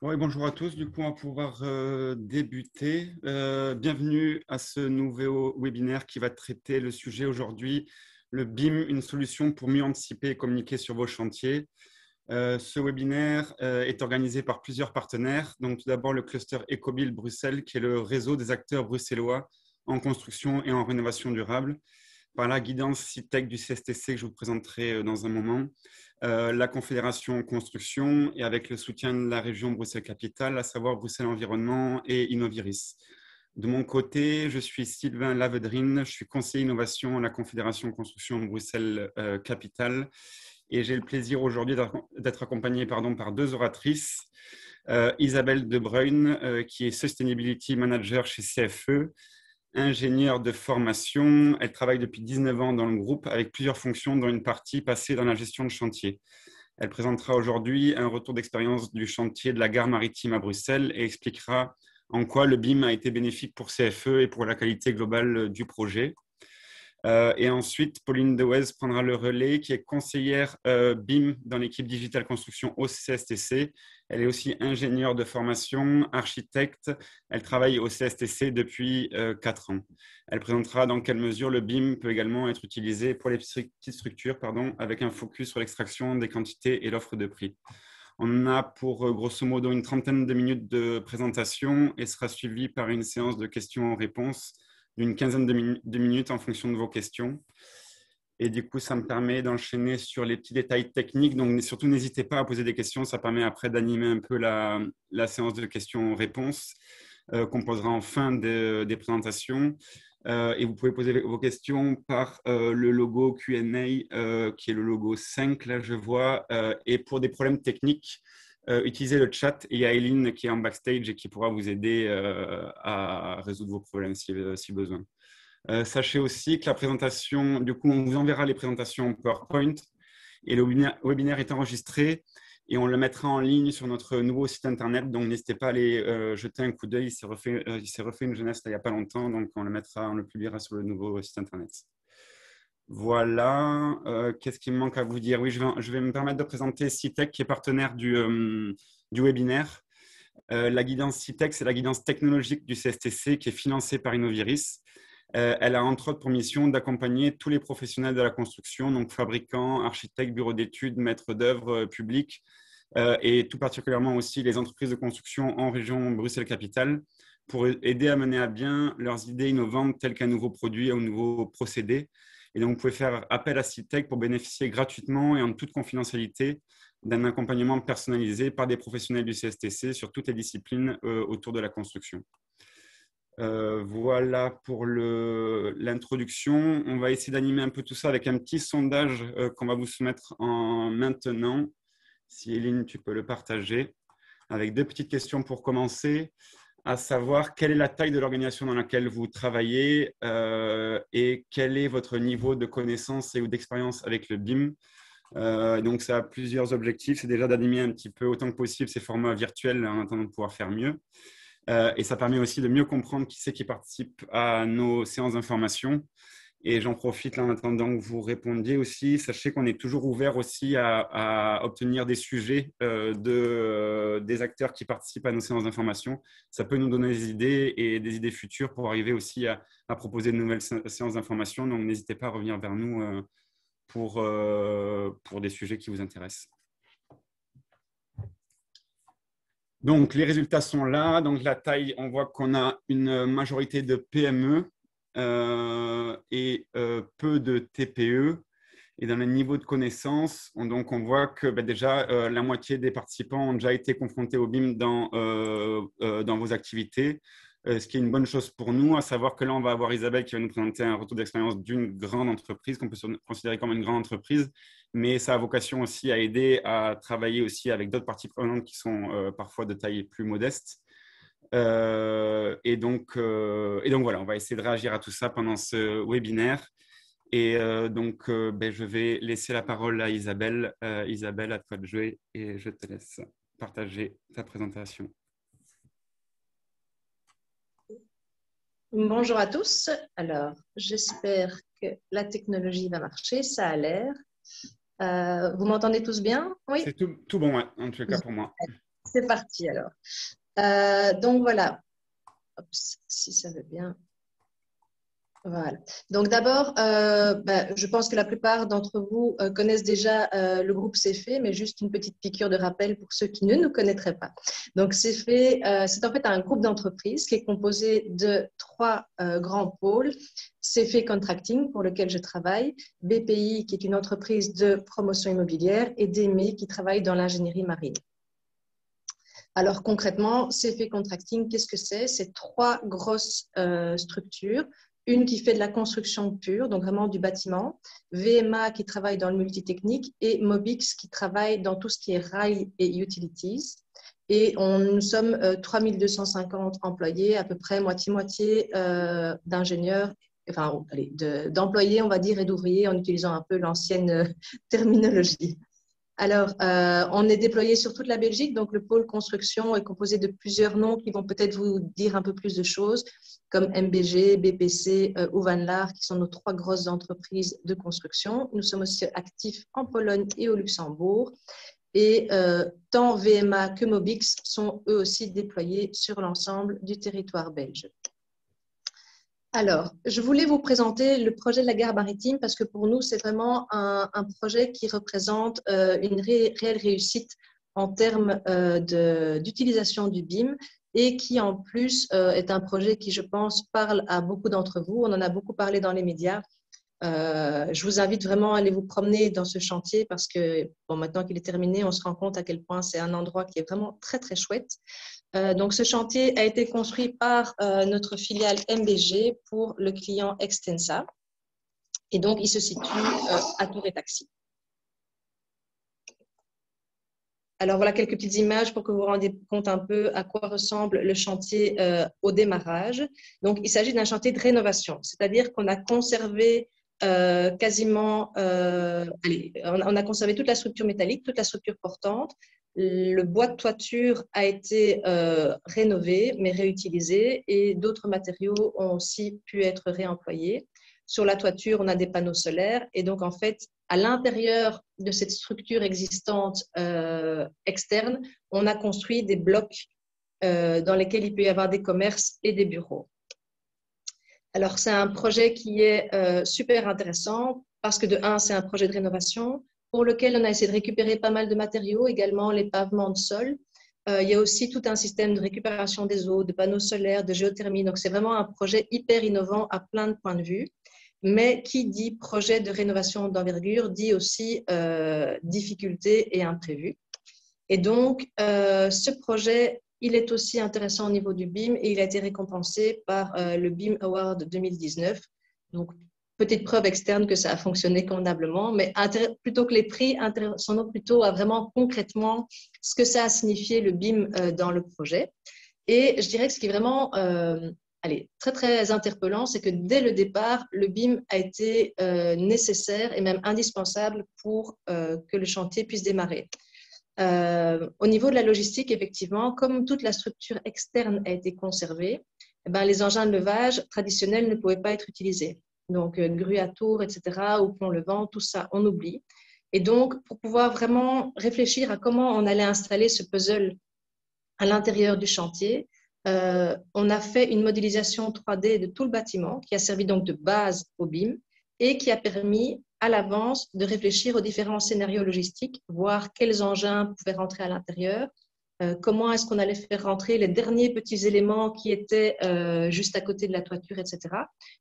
Ouais, bonjour à tous. Du coup, on va pouvoir débuter. Bienvenue à ce nouveau webinaire qui va traiter le sujet aujourd'hui, le BIM, une solution pour mieux anticiper et communiquer sur vos chantiers. Ce webinaire est organisé par plusieurs partenaires. Donc, tout d'abord, le cluster Ecobuild Bruxelles, qui est le réseau des acteurs bruxellois en construction et en rénovation durable, par la guidance CITEC du CSTC que je vous présenterai dans un moment, la Confédération Construction et avec le soutien de la région Bruxelles-Capitale, à savoir Bruxelles Environnement et Innoviris. De mon côté, je suis Sylvain Lavedrine, je suis conseiller innovation à la Confédération Construction Bruxelles-Capitale et j'ai le plaisir aujourd'hui d'être accompagné par deux oratrices. Isabelle De Bruyne, qui est Sustainability Manager chez CFE, ingénieure de formation. Elle travaille depuis 19 ans dans le groupe avec plusieurs fonctions, dont une partie passée dans la gestion de chantier. Elle présentera aujourd'hui un retour d'expérience du chantier de la gare maritime à Bruxelles et expliquera en quoi le BIM a été bénéfique pour CFE et pour la qualité globale du projet. Et ensuite, Pauline Dewez prendra le relais, qui est conseillère BIM dans l'équipe Digital Construction au CSTC. Elle est aussi ingénieure de formation, architecte. Elle travaille au CSTC depuis 4 ans. Elle présentera dans quelle mesure le BIM peut également être utilisé pour les petites structures, avec un focus sur l'extraction des quantités et l'offre de prix. On a pour grosso modo une trentaine de minutes de présentation et sera suivi par une séance de questions-réponses d'une quinzaine de minutes en fonction de vos questions. Et du coup, ça me permet d'enchaîner sur les petits détails techniques. Donc, surtout, n'hésitez pas à poser des questions. Ça permet après d'animer un peu la séance de questions-réponses qu'on posera en fin des présentations. Et vous pouvez poser vos questions par le logo Q&A, qui est le logo 5, là, je vois. Et pour des problèmes techniques, utilisez le chat. Et il y a Eileen qui est en backstage et qui pourra vous aider à résoudre vos problèmes si besoin. Sachez aussi que la présentation, du coup, on vous enverra les présentations PowerPoint et le webinaire est enregistré et on le mettra en ligne sur notre nouveau site internet. Donc, n'hésitez pas à aller jeter un coup d'œil. Il s'est refait une jeunesse là, il n'y a pas longtemps. Donc, on le publiera sur le nouveau site internet. Voilà. Qu'est-ce qu'il me manque à vous dire? Oui, je vais me permettre de présenter CITEC, qui est partenaire du webinaire. La guidance CITEC, c'est la guidance technologique du CSTC qui est financée par Innoviris. Elle a entre autres pour mission d'accompagner tous les professionnels de la construction, donc fabricants, architectes, bureaux d'études, maîtres d'œuvre publics, et tout particulièrement aussi les entreprises de construction en région Bruxelles-Capitale, pour aider à mener à bien leurs idées innovantes telles qu'un nouveau produit ou un nouveau procédé. Et donc, vous pouvez faire appel à CITEC pour bénéficier gratuitement et en toute confidentialité d'un accompagnement personnalisé par des professionnels du CSTC sur toutes les disciplines autour de la construction. Voilà pour l'introduction. On va essayer d'animer un peu tout ça avec un petit sondage qu'on va vous soumettre en maintenant. Si Eline, tu peux le partager, avec deux petites questions pour commencer, à savoir quelle est la taille de l'organisation dans laquelle vous travaillez et quel est votre niveau de connaissance et ou d'expérience avec le BIM. Donc, ça a plusieurs objectifs. C'est déjà d'animer un petit peu autant que possible ces formats virtuels en attendant de pouvoir faire mieux. Et ça permet aussi de mieux comprendre qui c'est qui participe à nos séances d'information. Et j'en profite là en attendant que vous répondiez aussi. Sachez qu'on est toujours ouvert aussi à obtenir des sujets des acteurs qui participent à nos séances d'information. Ça peut nous donner des idées et des idées futures pour arriver aussi à proposer de nouvelles séances d'information. Donc, n'hésitez pas à revenir vers nous pour des sujets qui vous intéressent. Donc, les résultats sont là. Donc, la taille, on voit qu'on a une majorité de PME et peu de TPE. Et dans le niveau de connaissance, on voit que déjà, la moitié des participants ont déjà été confrontés au BIM dans vos activités, ce qui est une bonne chose pour nous, à savoir que là, on va avoir Isabelle qui va nous présenter un retour d'expérience d'une grande entreprise, qu'on peut considérer comme une grande entreprise, mais ça a vocation aussi à aider à travailler aussi avec d'autres parties prenantes qui sont parfois de taille plus modeste. Et donc, voilà, on va essayer de réagir à tout ça pendant ce webinaire. Et je vais laisser la parole à Isabelle. Isabelle, à toi de jouer et je te laisse partager ta présentation. Bonjour à tous. Alors, j'espère que la technologie va marcher. Ça a l'air. Vous m'entendez tous bien? Oui. C'est tout bon, ouais, en tout cas pour moi. C'est parti alors. Donc voilà. Hop, si ça veut bien. Voilà. Donc d'abord, je pense que la plupart d'entre vous connaissent déjà le groupe CFE, mais juste une petite piqûre de rappel pour ceux qui ne nous connaîtraient pas. Donc CFE, c'est en fait un groupe d'entreprises qui est composé de 3 grands pôles. CFE Contracting, pour lequel je travaille, BPI, qui est une entreprise de promotion immobilière, et DME, qui travaille dans l'ingénierie marine. Alors concrètement, CFE Contracting, qu'est-ce que c'est? C'est 3 grosses structures. Une qui fait de la construction pure, donc vraiment du bâtiment, VMA qui travaille dans le multitechnique et Mobix qui travaille dans tout ce qui est rail et utilities. Et nous sommes 3250 employés, à peu près moitié-moitié d'ingénieurs, enfin d'employés, on va dire, et d'ouvriers en utilisant un peu l'ancienne terminologie. Alors, on est déployé sur toute la Belgique, donc le pôle construction est composé de plusieurs noms qui vont peut-être vous dire un peu plus de choses, comme MBG, BPC ou Van Laar, qui sont nos 3 grosses entreprises de construction. Nous sommes aussi actifs en Pologne et au Luxembourg. Et tant VMA que Mobix sont eux aussi déployés sur l'ensemble du territoire belge. Alors, je voulais vous présenter le projet de la gare maritime parce que pour nous, c'est vraiment un projet qui représente une réelle réussite en termes d'utilisation du BIM et qui en plus est un projet qui, je pense, parle à beaucoup d'entre vous. On en a beaucoup parlé dans les médias. Je vous invite vraiment à aller vous promener dans ce chantier parce que bon, maintenant qu'il est terminé, on se rend compte à quel point c'est un endroit qui est vraiment très, très chouette. Donc, ce chantier a été construit par notre filiale MBG pour le client Extensa. Et donc, il se situe à Tour et Taxi. Alors, voilà quelques petites images pour que vous vous rendiez compte un peu à quoi ressemble le chantier au démarrage. Donc, il s'agit d'un chantier de rénovation, c'est-à-dire qu'on a conservé quasiment, on a conservé toute la structure métallique, toute la structure portante. Le bois de toiture a été rénové, mais réutilisé, et d'autres matériaux ont aussi pu être réemployés. Sur la toiture, on a des panneaux solaires, et donc en fait, à l'intérieur de cette structure existante externe, on a construit des blocs dans lesquels il peut y avoir des commerces et des bureaux. Alors, c'est un projet qui est super intéressant parce que de un, c'est un projet de rénovation pour lequel on a essayé de récupérer pas mal de matériaux, également les pavements de sol. Il y a aussi tout un système de récupération des eaux, de panneaux solaires, de géothermie. Donc, c'est vraiment un projet hyper innovant à plein de points de vue. Mais qui dit projet de rénovation d'envergure dit aussi difficultés et imprévus. Et donc, ce projet, il est aussi intéressant au niveau du BIM et il a été récompensé par le BIM Award 2019. Donc, petite preuve externe que ça a fonctionné convenablement, mais plutôt que les prix, intéressons-nous plutôt à vraiment concrètement ce que ça a signifié le BIM dans le projet. Et je dirais que ce qui est vraiment très, très interpellant, c'est que dès le départ, le BIM a été nécessaire et même indispensable pour que le chantier puisse démarrer. Au niveau de la logistique, effectivement, comme toute la structure externe a été conservée, les engins de levage traditionnels ne pouvaient pas être utilisés. Donc, grue à tour, etc., ou pont-levant, tout ça, on oublie. Et donc, pour pouvoir vraiment réfléchir à comment on allait installer ce puzzle à l'intérieur du chantier, on a fait une modélisation 3D de tout le bâtiment qui a servi donc de base au BIM et qui a permis à l'avance de réfléchir aux différents scénarios logistiques, voir quels engins pouvaient rentrer à l'intérieur, comment est-ce qu'on allait faire rentrer les derniers petits éléments qui étaient juste à côté de la toiture, etc.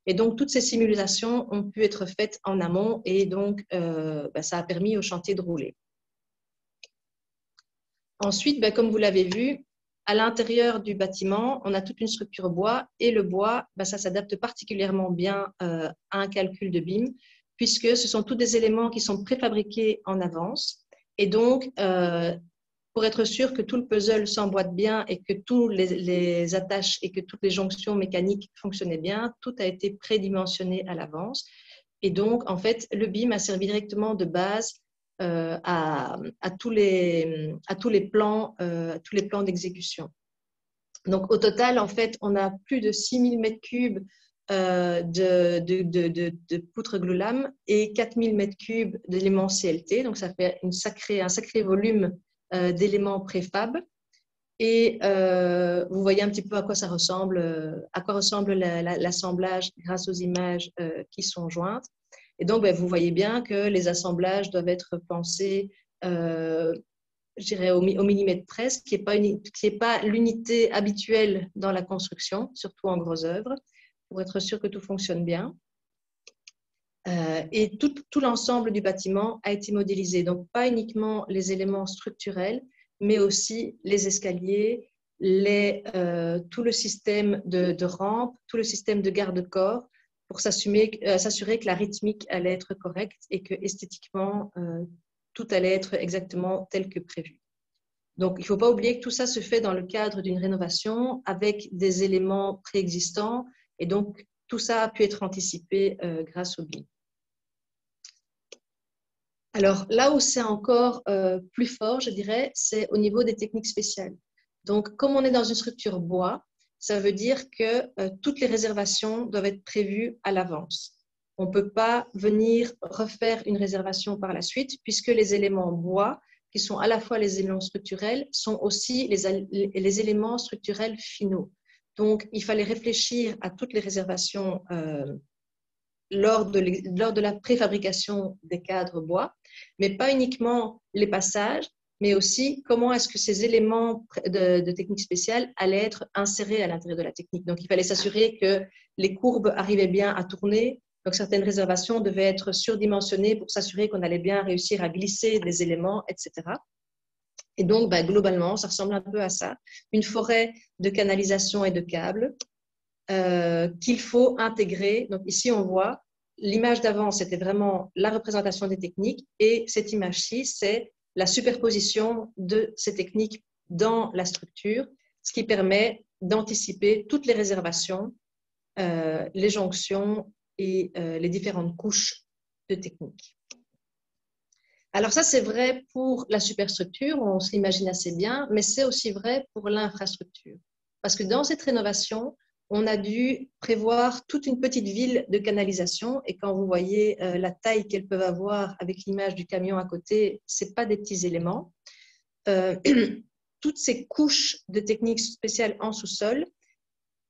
Et donc, toutes ces simulations ont pu être faites en amont et donc, ça a permis au chantier de rouler. Ensuite, comme vous l'avez vu, à l'intérieur du bâtiment, on a toute une structure bois et le bois, ça s'adapte particulièrement bien à un calcul de BIM puisque ce sont tous des éléments qui sont préfabriqués en avance. Et donc, pour être sûr que tout le puzzle s'emboîte bien et que tous les attaches et que toutes les jonctions mécaniques fonctionnaient bien, tout a été prédimensionné à l'avance. Et donc, en fait, le BIM a servi directement de base à tous les plans d'exécution. Donc, au total, en fait, on a plus de 6000 mètres cubes de poutres glulam et 4000 mètres cubes d'éléments CLT. Donc, ça fait un sacré volume d'éléments préfab. Et vous voyez un petit peu à quoi ressemble l'assemblage grâce aux images qui sont jointes. Et donc, vous voyez bien que les assemblages doivent être pensés, je dirais, au millimètre près, ce qui n'est pas l'unité habituelle dans la construction, surtout en gros œuvres, pour être sûr que tout fonctionne bien. Et tout l'ensemble du bâtiment a été modélisé. Donc, pas uniquement les éléments structurels, mais aussi les escaliers, tout le système de rampe, tout le système de garde-corps, pour s'assurer que la rythmique allait être correcte et que esthétiquement, tout allait être exactement tel que prévu. Donc, il ne faut pas oublier que tout ça se fait dans le cadre d'une rénovation avec des éléments préexistants. Et donc, tout ça a pu être anticipé grâce au BIM. Alors, là où c'est encore plus fort, je dirais, c'est au niveau des techniques spéciales. Donc, comme on est dans une structure bois, ça veut dire que toutes les réservations doivent être prévues à l'avance. On ne peut pas venir refaire une réservation par la suite, puisque les éléments bois, qui sont à la fois les éléments structurels, sont aussi les éléments structurels finaux. Donc, il fallait réfléchir à toutes les réservations lors de la préfabrication des cadres bois, mais pas uniquement les passages, mais aussi comment est-ce que ces éléments de technique spéciale allaient être insérés à l'intérieur de la technique. Donc, il fallait s'assurer que les courbes arrivaient bien à tourner. Donc, certaines réservations devaient être surdimensionnées pour s'assurer qu'on allait bien réussir à glisser des éléments, etc. Et donc, globalement, ça ressemble un peu à ça. Une forêt de canalisation et de câbles qu'il faut intégrer. Donc, ici, on voit l'image d'avant, c'était vraiment la représentation des techniques, et cette image-ci, c'est la superposition de ces techniques dans la structure, ce qui permet d'anticiper toutes les réservations, les jonctions et les différentes couches de techniques. Alors ça, c'est vrai pour la superstructure, on se l'imagine assez bien, mais c'est aussi vrai pour l'infrastructure. Parce que dans cette rénovation, on a dû prévoir toute une petite ville de canalisation, et quand vous voyez la taille qu'elles peuvent avoir avec l'image du camion à côté, ce n'est pas des petits éléments. Toutes ces couches de techniques spéciales en sous-sol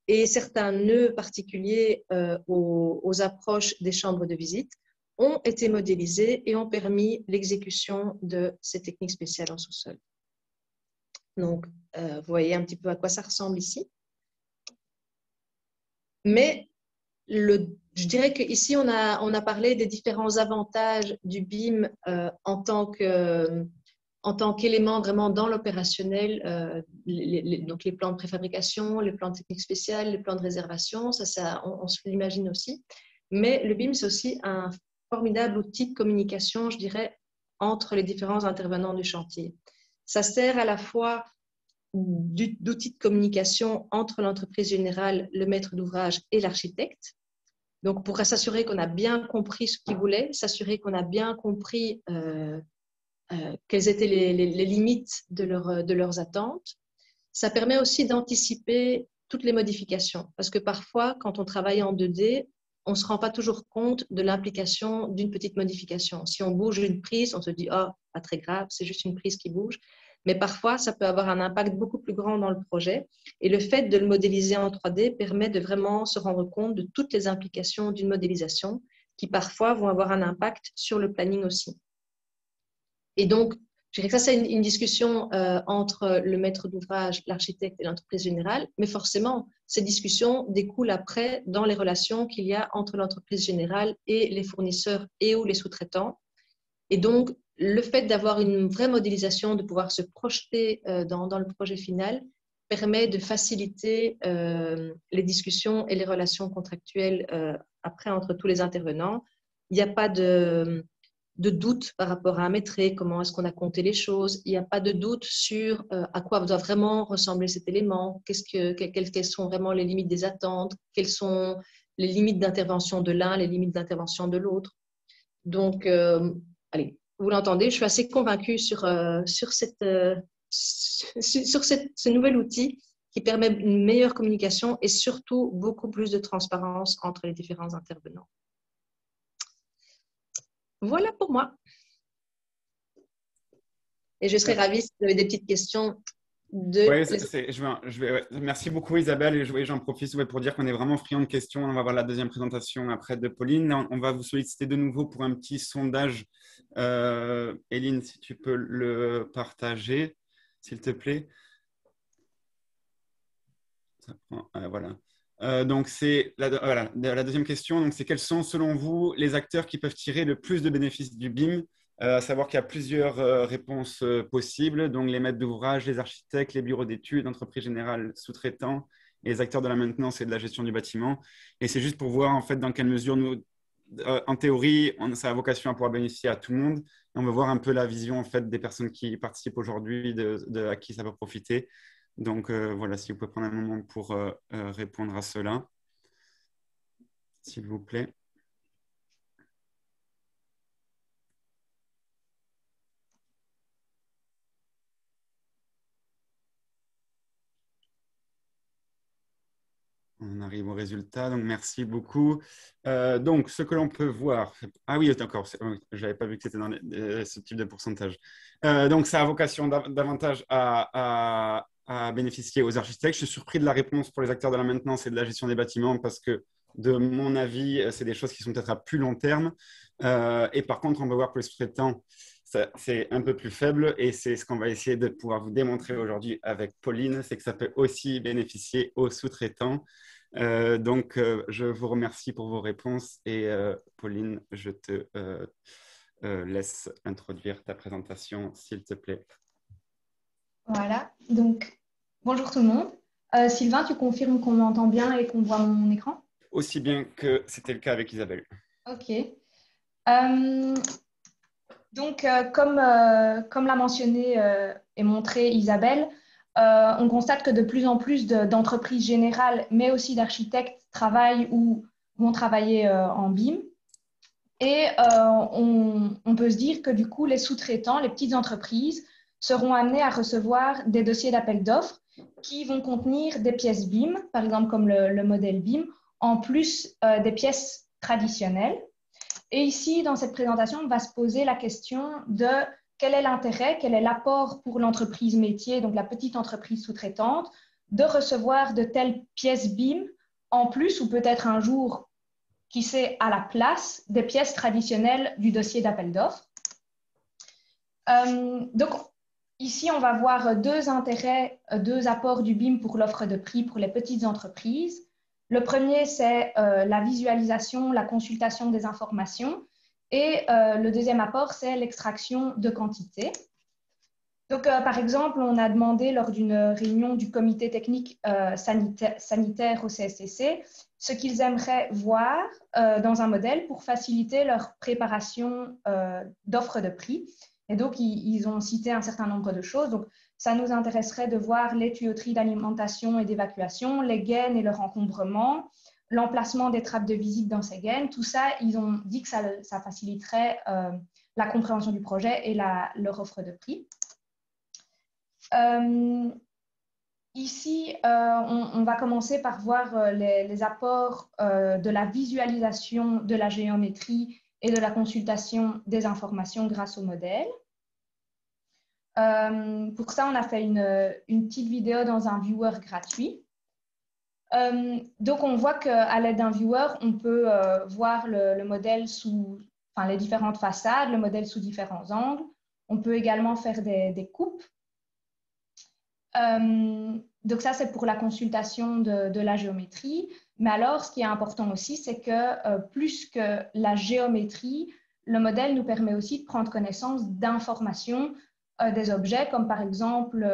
et certains nœuds particuliers aux approches des chambres de visite ont été modélisés et ont permis l'exécution de ces techniques spéciales en sous-sol. Donc, vous voyez un petit peu à quoi ça ressemble ici. Mais je dirais qu'ici, on a parlé des différents avantages du BIM en tant qu'élément vraiment dans l'opérationnel, donc les plans de préfabrication, les plans de technique spéciale, les plans de réservation, on se l'imagine aussi. Mais le BIM, c'est aussi un formidable outil de communication, je dirais, entre les différents intervenants du chantier. Ça sert à la fois d'outil de communication entre l'entreprise générale, le maître d'ouvrage et l'architecte. Donc, pour s'assurer qu'on a bien compris ce qu'ils voulaient, s'assurer qu'on a bien compris quelles étaient les limites de leurs attentes. Ça permet aussi d'anticiper toutes les modifications. Parce que parfois, quand on travaille en 2D, on ne se rend pas toujours compte de l'implication d'une petite modification. Si on bouge une prise, on se dit « oh, pas très grave, c'est juste une prise qui bouge ». Mais parfois, ça peut avoir un impact beaucoup plus grand dans le projet. Et le fait de le modéliser en 3D permet de vraiment se rendre compte de toutes les implications d'une modélisation qui parfois vont avoir un impact sur le planning aussi. Et donc, je dirais que ça, c'est une discussion entre le maître d'ouvrage, l'architecte et l'entreprise générale, mais forcément, ces discussions découlent après dans les relations qu'il y a entre l'entreprise générale et les fournisseurs et ou les sous-traitants. Et donc, le fait d'avoir une vraie modélisation, de pouvoir se projeter dans le projet final, permet de faciliter les discussions et les relations contractuelles après entre tous les intervenants. Il n'y a pas de doute par rapport à un métré, comment est-ce qu'on a compté les choses. Il n'y a pas de doute sur à quoi doit vraiment ressembler cet élément, quelles sont vraiment les limites des attentes, quelles sont les limites d'intervention de l'un, les limites d'intervention de l'autre. Donc, allez, vous l'entendez, je suis assez convaincue sur ce nouvel outil qui permet une meilleure communication et surtout beaucoup plus de transparence entre les différents intervenants. Voilà pour moi. Et je serais ravie si vous avez des petites questions de Ouais, les... ouais. Merci beaucoup Isabelle et j'en profite ouais, pour dire qu'on est vraiment friand de questions. On va voir la deuxième présentation après de Pauline. On va vous solliciter de nouveau pour un petit sondage. Éline, si tu peux le partager, s'il te plaît. Voilà. Donc, c'est la deuxième question. Donc, c'est quels sont, selon vous, les acteurs qui peuvent tirer le plus de bénéfices du BIM? À savoir qu'il y a plusieurs réponses possibles. Donc, les maîtres d'ouvrage, les architectes, les bureaux d'études, entreprises générales, sous-traitants et les acteurs de la maintenance et de la gestion du bâtiment. Et c'est juste pour voir, en fait, dans quelle mesure nous, en théorie, ça a vocation à pouvoir bénéficier à tout le monde. Et on veut voir un peu la vision, en fait, des personnes qui participent aujourd'hui, à qui ça va profiter. Donc voilà, si vous pouvez prendre un moment pour répondre à cela, s'il vous plaît. On arrive au résultat, donc merci beaucoup. Donc, ce que l'on peut voir... Ah oui, d'accord, je n'avais pas vu que c'était dans ce type de pourcentage. Donc, ça a vocation davantage à bénéficier aux architectes. Je suis surpris de la réponse pour les acteurs de la maintenance et de la gestion des bâtiments parce que, de mon avis, c'est des choses qui sont peut-être à plus long terme. Et par contre, on va voir pour les sous-traitants, c'est un peu plus faible et c'est ce qu'on va essayer de pouvoir vous démontrer aujourd'hui avec Pauline, c'est que ça peut aussi bénéficier aux sous-traitants. Donc, je vous remercie pour vos réponses et Pauline, je te laisse introduire ta présentation, s'il te plaît. Voilà, donc bonjour tout le monde. Sylvain, tu confirmes qu'on m'entend bien et qu'on voit mon écran? Aussi bien que c'était le cas avec Isabelle. Ok. Donc, comme l'a mentionné et montré Isabelle, on constate que de plus en plus d'entreprises générales, mais aussi d'architectes, travaillent ou vont travailler en BIM. Et on peut se dire que du coup, les sous-traitants, les petites entreprises, seront amenés à recevoir des dossiers d'appel d'offres qui vont contenir des pièces BIM, par exemple comme le modèle BIM, en plus des pièces traditionnelles. Et ici, dans cette présentation, on va se poser la question de quel est l'intérêt, quel est l'apport pour l'entreprise métier, donc la petite entreprise sous-traitante, de recevoir de telles pièces BIM en plus ou peut-être un jour, qui sait, à la place des pièces traditionnelles du dossier d'appel d'offres. Donc, ici, on va voir deux intérêts, deux apports du BIM pour l'offre de prix pour les petites entreprises. Le premier, c'est la visualisation, la consultation des informations. Et le deuxième apport, c'est l'extraction de quantité. Donc, par exemple, on a demandé lors d'une réunion du comité technique sanitaire au CSCC ce qu'ils aimeraient voir dans un modèle pour faciliter leur préparation d'offres de prix. Et donc, ils ont cité un certain nombre de choses. Donc, ça nous intéresserait de voir les tuyauteries d'alimentation et d'évacuation, les gaines et leur encombrement, l'emplacement des trappes de visite dans ces gaines. Tout ça, ils ont dit que ça faciliterait la compréhension du projet et leur offre de prix. Ici, on va commencer par voir les apports de la visualisation de la géométrie et de la consultation des informations grâce au modèle. Pour ça, on a fait une petite vidéo dans un viewer gratuit. Donc, on voit qu'à l'aide d'un viewer, on peut voir le modèle sous les différentes façades, le modèle sous différents angles. On peut également faire des coupes. Donc ça, c'est pour la consultation de la géométrie. Mais alors, ce qui est important aussi, c'est que plus que la géométrie, le modèle nous permet aussi de prendre connaissance d'informations des objets, comme par exemple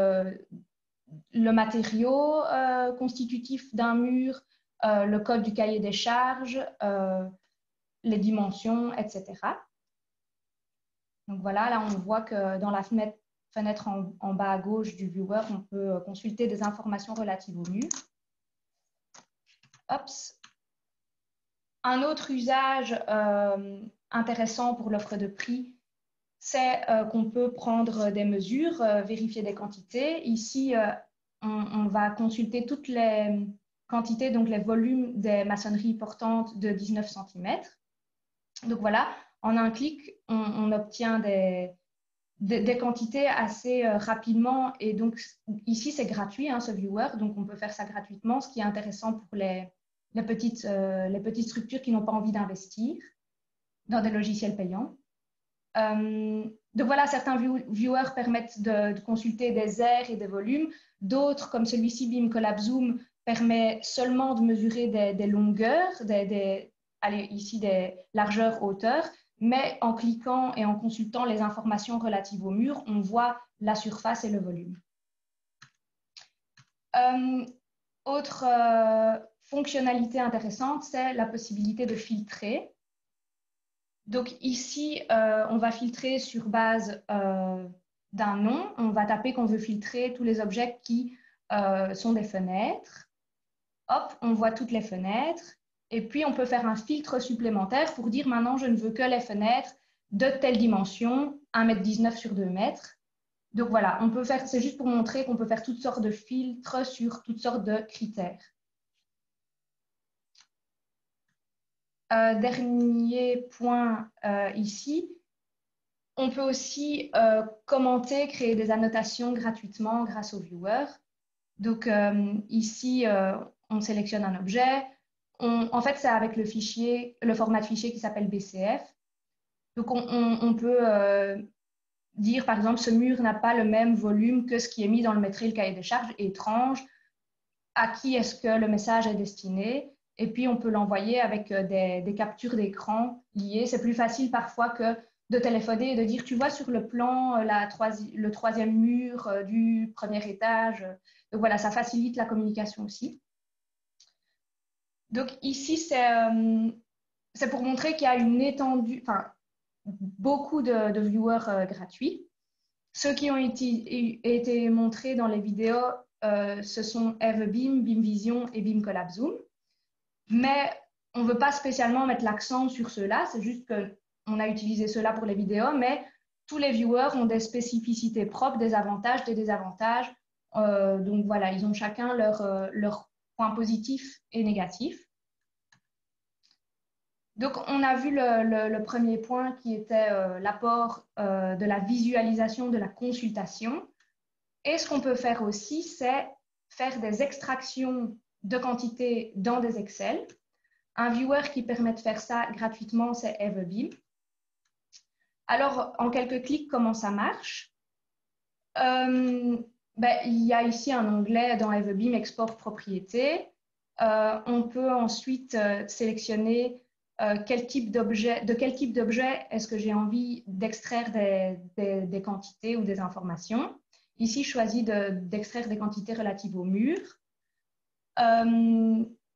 le matériau constitutif d'un mur, le code du cahier des charges, les dimensions, etc. Donc voilà, là, on voit que dans la fenêtre en bas à gauche du viewer, on peut consulter des informations relatives au mur. Ops. Un autre usage intéressant pour l'offre de prix, c'est qu'on peut prendre des mesures, vérifier des quantités. Ici, on va consulter toutes les quantités, donc les volumes des maçonneries portantes de 19 cm. Donc voilà, en un clic, on obtient des quantités assez rapidement. Et donc, ici, c'est gratuit, hein, ce viewer. Donc, on peut faire ça gratuitement, ce qui est intéressant pour les petites structures qui n'ont pas envie d'investir dans des logiciels payants. Donc voilà, certains viewers permettent de consulter des aires et des volumes. D'autres, comme celui-ci, BIM Collab Zoom, permet seulement de mesurer des longueurs, allez, ici des largeurs, hauteurs, mais en cliquant et en consultant les informations relatives au mur, on voit la surface et le volume. Autre fonctionnalité intéressante, c'est la possibilité de filtrer. Donc ici, on va filtrer sur base d'un nom. On va taper qu'on veut filtrer tous les objets qui sont des fenêtres. Hop, on voit toutes les fenêtres. Et puis, on peut faire un filtre supplémentaire pour dire maintenant, je ne veux que les fenêtres de telle dimension, 1,19 m sur 2 mètres. Donc voilà, on peut faire, c'est juste pour montrer qu'on peut faire toutes sortes de filtres sur toutes sortes de critères. Dernier point ici, on peut aussi commenter, créer des annotations gratuitement grâce au viewer. Donc ici, on sélectionne un objet. En fait, c'est avec le format de fichier qui s'appelle BCF. Donc on peut dire, par exemple, ce mur n'a pas le même volume que ce qui est mis dans le maîtrise cahier des charges, étrange. À qui est-ce que le message est destiné? Et puis, on peut l'envoyer avec des captures d'écran liées. C'est plus facile parfois que de téléphoner et de dire, tu vois sur le plan le troisième mur du premier étage. Donc voilà, ça facilite la communication aussi. Donc ici, c'est pour montrer qu'il y a une étendue, enfin, beaucoup de viewers gratuits. Ceux qui ont été montrés dans les vidéos, ce sont EveBIM, BIM Vision et BIM Collab Zoom. Mais on ne veut pas spécialement mettre l'accent sur ceux-là, c'est juste qu'on a utilisé ceux-là pour les vidéos, mais tous les viewers ont des spécificités propres, des avantages, des désavantages. Donc voilà, ils ont chacun leurs points positifs et négatifs. Donc, on a vu le premier point qui était l'apport de la visualisation, de la consultation. Et ce qu'on peut faire aussi, c'est faire des extractions de quantités dans des Excel. Un viewer qui permet de faire ça gratuitement, c'est EveBIM. Alors, en quelques clics, comment ça marche? Il y a ici un onglet dans EveBIM, Export propriété. On peut ensuite sélectionner de quel type d'objet est-ce que j'ai envie d'extraire des quantités ou des informations. Ici, je choisis d'extraire des quantités relatives au mur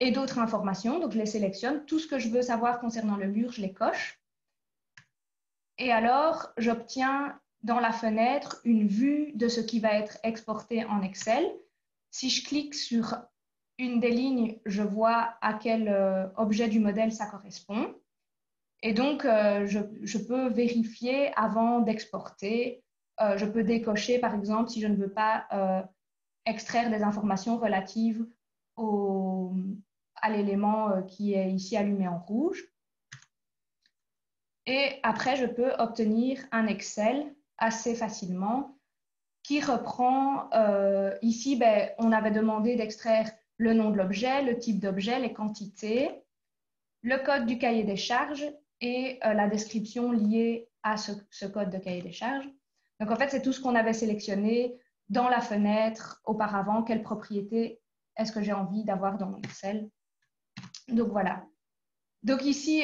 et d'autres informations. Donc, je les sélectionne. Tout ce que je veux savoir concernant le mur, je les coche. Et alors, j'obtiens dans la fenêtre une vue de ce qui va être exporté en Excel. Si je clique sur une des lignes, je vois à quel objet du modèle ça correspond. Et donc, je peux vérifier avant d'exporter. Je peux décocher, par exemple, si je ne veux pas extraire des informations relatives à l'élément qui est ici allumé en rouge. Et après, je peux obtenir un Excel assez facilement qui reprend, ici, on avait demandé d'extraire le nom de l'objet, le type d'objet, les quantités, le code du cahier des charges et la description liée à ce code de cahier des charges. Donc, en fait, c'est tout ce qu'on avait sélectionné dans la fenêtre auparavant. Quelle propriété est-ce que j'ai envie d'avoir dans mon Excel? Donc, voilà. Donc, ici,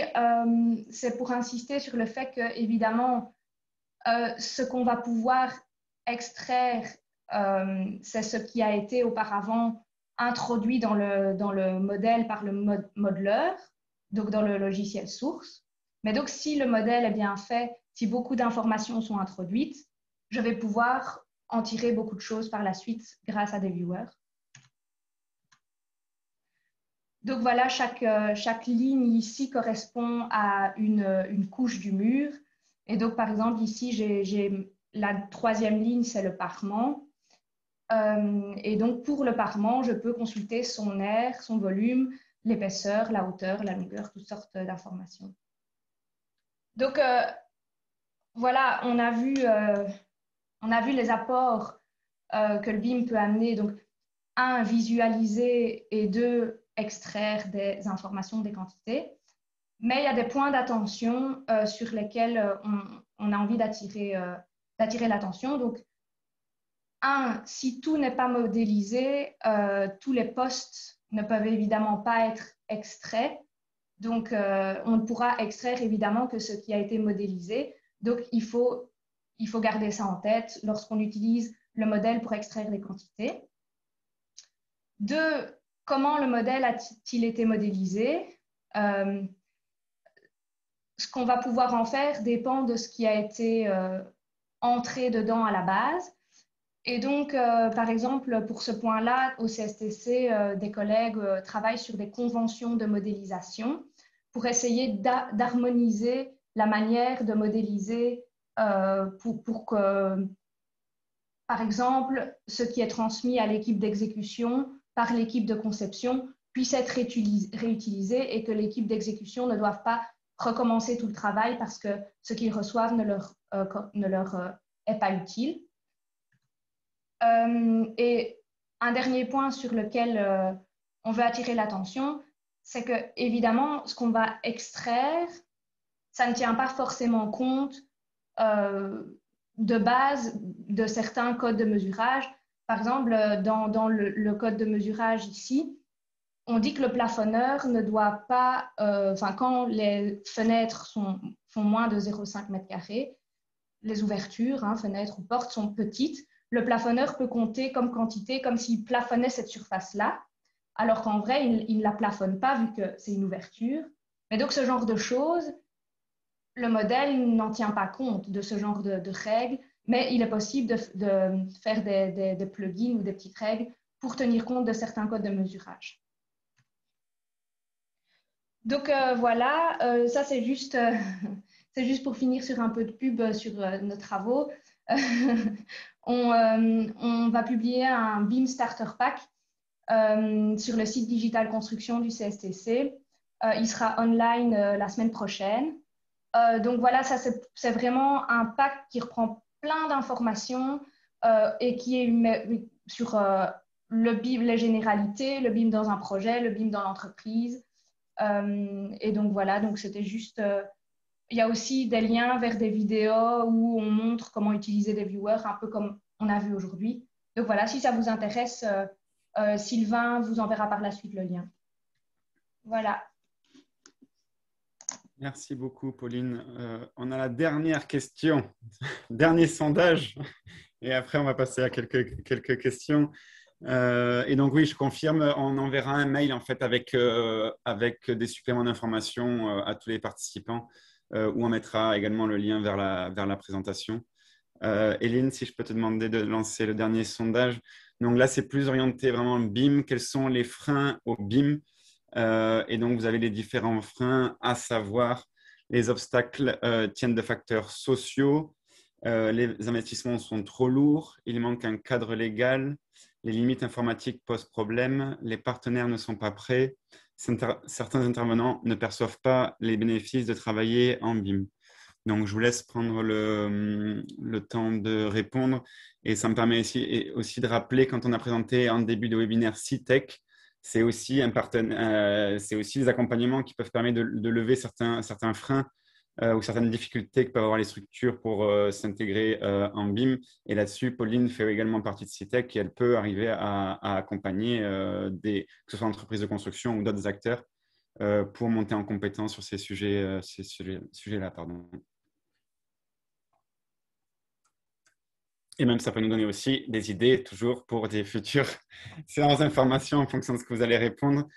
c'est pour insister sur le fait que, évidemment, ce qu'on va pouvoir extraire, c'est ce qui a été auparavant introduit dans le modèle par le modeleur, donc dans le logiciel source. Mais donc, si le modèle est bien fait, si beaucoup d'informations sont introduites, je vais pouvoir en tirer beaucoup de choses par la suite grâce à des viewers. Donc voilà, chaque ligne ici correspond à une couche du mur. Et donc, par exemple, ici, j'ai la troisième ligne, c'est le parement. Et donc, pour le parement, je peux consulter son aire, son volume, l'épaisseur, la hauteur, la longueur, toutes sortes d'informations. Donc, voilà, on a vu on a vu les apports que le BIM peut amener. Donc, un, visualiser et deux, extraire des informations, des quantités. Mais il y a des points d'attention sur lesquels on a envie d'attirer l'attention. Donc, un, si tout n'est pas modélisé, tous les postes ne peuvent évidemment pas être extraits. Donc, on ne pourra extraire évidemment que ce qui a été modélisé. Donc, il faut garder ça en tête lorsqu'on utilise le modèle pour extraire les quantités. Deux, comment le modèle a-t-il été modélisé? Ce qu'on va pouvoir en faire dépend de ce qui a été entré dedans à la base. Et donc, par exemple, pour ce point-là, au CSTC, des collègues travaillent sur des conventions de modélisation pour essayer d'harmoniser la manière de modéliser pour que, par exemple, ce qui est transmis à l'équipe d'exécution par l'équipe de conception puisse être réutilisé et que l'équipe d'exécution ne doive pas recommencer tout le travail parce que ce qu'ils reçoivent ne leur est pas utile. Et un dernier point sur lequel on veut attirer l'attention, c'est que évidemment, ce qu'on va extraire, ça ne tient pas forcément compte de base de certains codes de mesurage. Par exemple, dans le code de mesurage ici, on dit que le plafonneur ne doit pas, quand les fenêtres font moins de 0,5 m², les ouvertures, fenêtres ou portes, sont petites, le plafonneur peut compter comme quantité, comme s'il plafonnait cette surface-là, alors qu'en vrai, il ne la plafonne pas vu que c'est une ouverture. Mais donc, ce genre de choses, le modèle n'en tient pas compte de ce genre de règles, mais il est possible de faire des plugins ou des petites règles pour tenir compte de certains codes de mesurage. Donc voilà, ça c'est juste pour finir sur un peu de pub sur nos travaux. On va publier un BIM Starter Pack sur le site Digital Construction du CSTC. Il sera online la semaine prochaine. Donc voilà, ça c'est vraiment un pack qui reprend plein d'informations et qui est sur le BIM, les généralités, le BIM dans un projet, le BIM dans l'entreprise. Et donc voilà, donc c'était juste... il y a aussi des liens vers des vidéos où on montre comment utiliser des viewers, un peu comme on a vu aujourd'hui. Donc voilà, si ça vous intéresse, Sylvain vous enverra par la suite le lien. Voilà. Merci beaucoup, Pauline. On a la dernière question, dernier sondage, et après on va passer à quelques questions. Et donc oui, je confirme, on enverra un mail en fait avec des suppléments d'informations à tous les participants, où on mettra également le lien vers la présentation. Hélène, si je peux te demander de lancer le dernier sondage. Donc là, c'est plus orienté vraiment BIM. Quels sont les freins au BIM? Et donc, vous avez les différents freins, à savoir les obstacles tiennent de facteurs sociaux, les investissements sont trop lourds, il manque un cadre légal, les limites informatiques posent problème, les partenaires ne sont pas prêts, certains intervenants ne perçoivent pas les bénéfices de travailler en BIM. Donc, je vous laisse prendre le temps de répondre. Et ça me permet aussi de rappeler, quand on a présenté en début de webinaire CITEC, c'est aussi des accompagnements qui peuvent permettre de lever certains freins ou certaines difficultés que peuvent avoir les structures pour s'intégrer en BIM. Et là-dessus, Pauline fait également partie de CITEC et elle peut arriver à accompagner que ce soit entreprises de construction ou d'autres acteurs pour monter en compétence sur ces sujets-là. Pardon. Et même, ça peut nous donner aussi des idées, toujours pour des futures séances d'information en fonction de ce que vous allez répondre.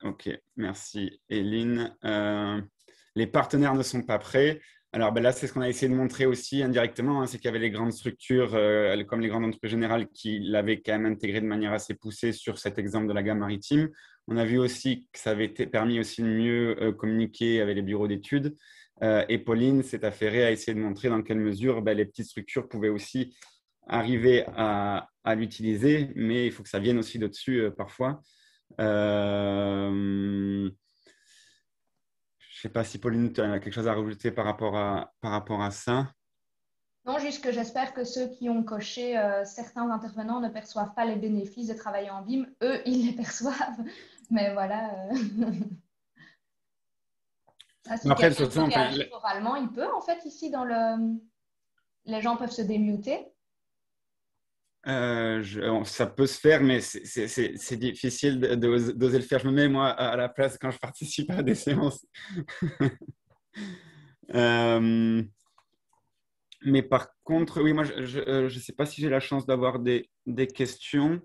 OK, merci, Hélène. Les partenaires ne sont pas prêts. Alors là, c'est ce qu'on a essayé de montrer aussi indirectement, c'est qu'il y avait les grandes structures, comme les grandes entreprises générales, qui l'avaient quand même intégré de manière assez poussée sur cet exemple de la gamme maritime. On a vu aussi que ça avait permis aussi de mieux communiquer avec les bureaux d'études. Et Pauline s'est affairée à essayer de montrer dans quelle mesure les petites structures pouvaient aussi arriver à l'utiliser, mais il faut que ça vienne aussi de dessus parfois. Je ne sais pas si Pauline, tu as quelque chose à rajouter par rapport à ça. Non, juste que j'espère que ceux qui ont coché certains intervenants ne perçoivent pas les bénéfices de travailler en BIM. Eux, ils les perçoivent. Mais voilà. Si Après, de quelqu'un toute veut façon, enfin, réagir oralement, il peut. En fait, ici, les gens peuvent se démuter. ça peut se faire, mais c'est difficile d'oser le faire. Je me mets, moi, à la place quand je participe à des séances. Mais par contre, oui, moi, je ne sais pas si j'ai la chance d'avoir des questions.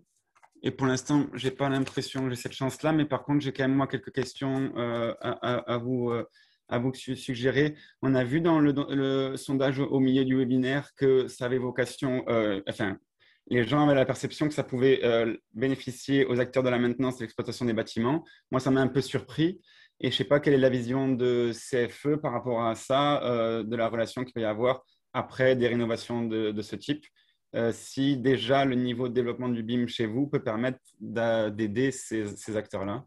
Et pour l'instant, je n'ai pas l'impression que j'ai cette chance-là. Mais par contre, j'ai quand même, moi, quelques questions à vous suggérer. On a vu dans le sondage au milieu du webinaire que ça avait vocation, enfin, les gens avaient la perception que ça pouvait bénéficier aux acteurs de la maintenance et de l'exploitation des bâtiments. Moi, ça m'a un peu surpris. Et je ne sais pas quelle est la vision de CFE par rapport à ça, de la relation qu'il peut y avoir après des rénovations de ce type. Si déjà le niveau de développement du BIM chez vous peut permettre d'aider ces acteurs-là.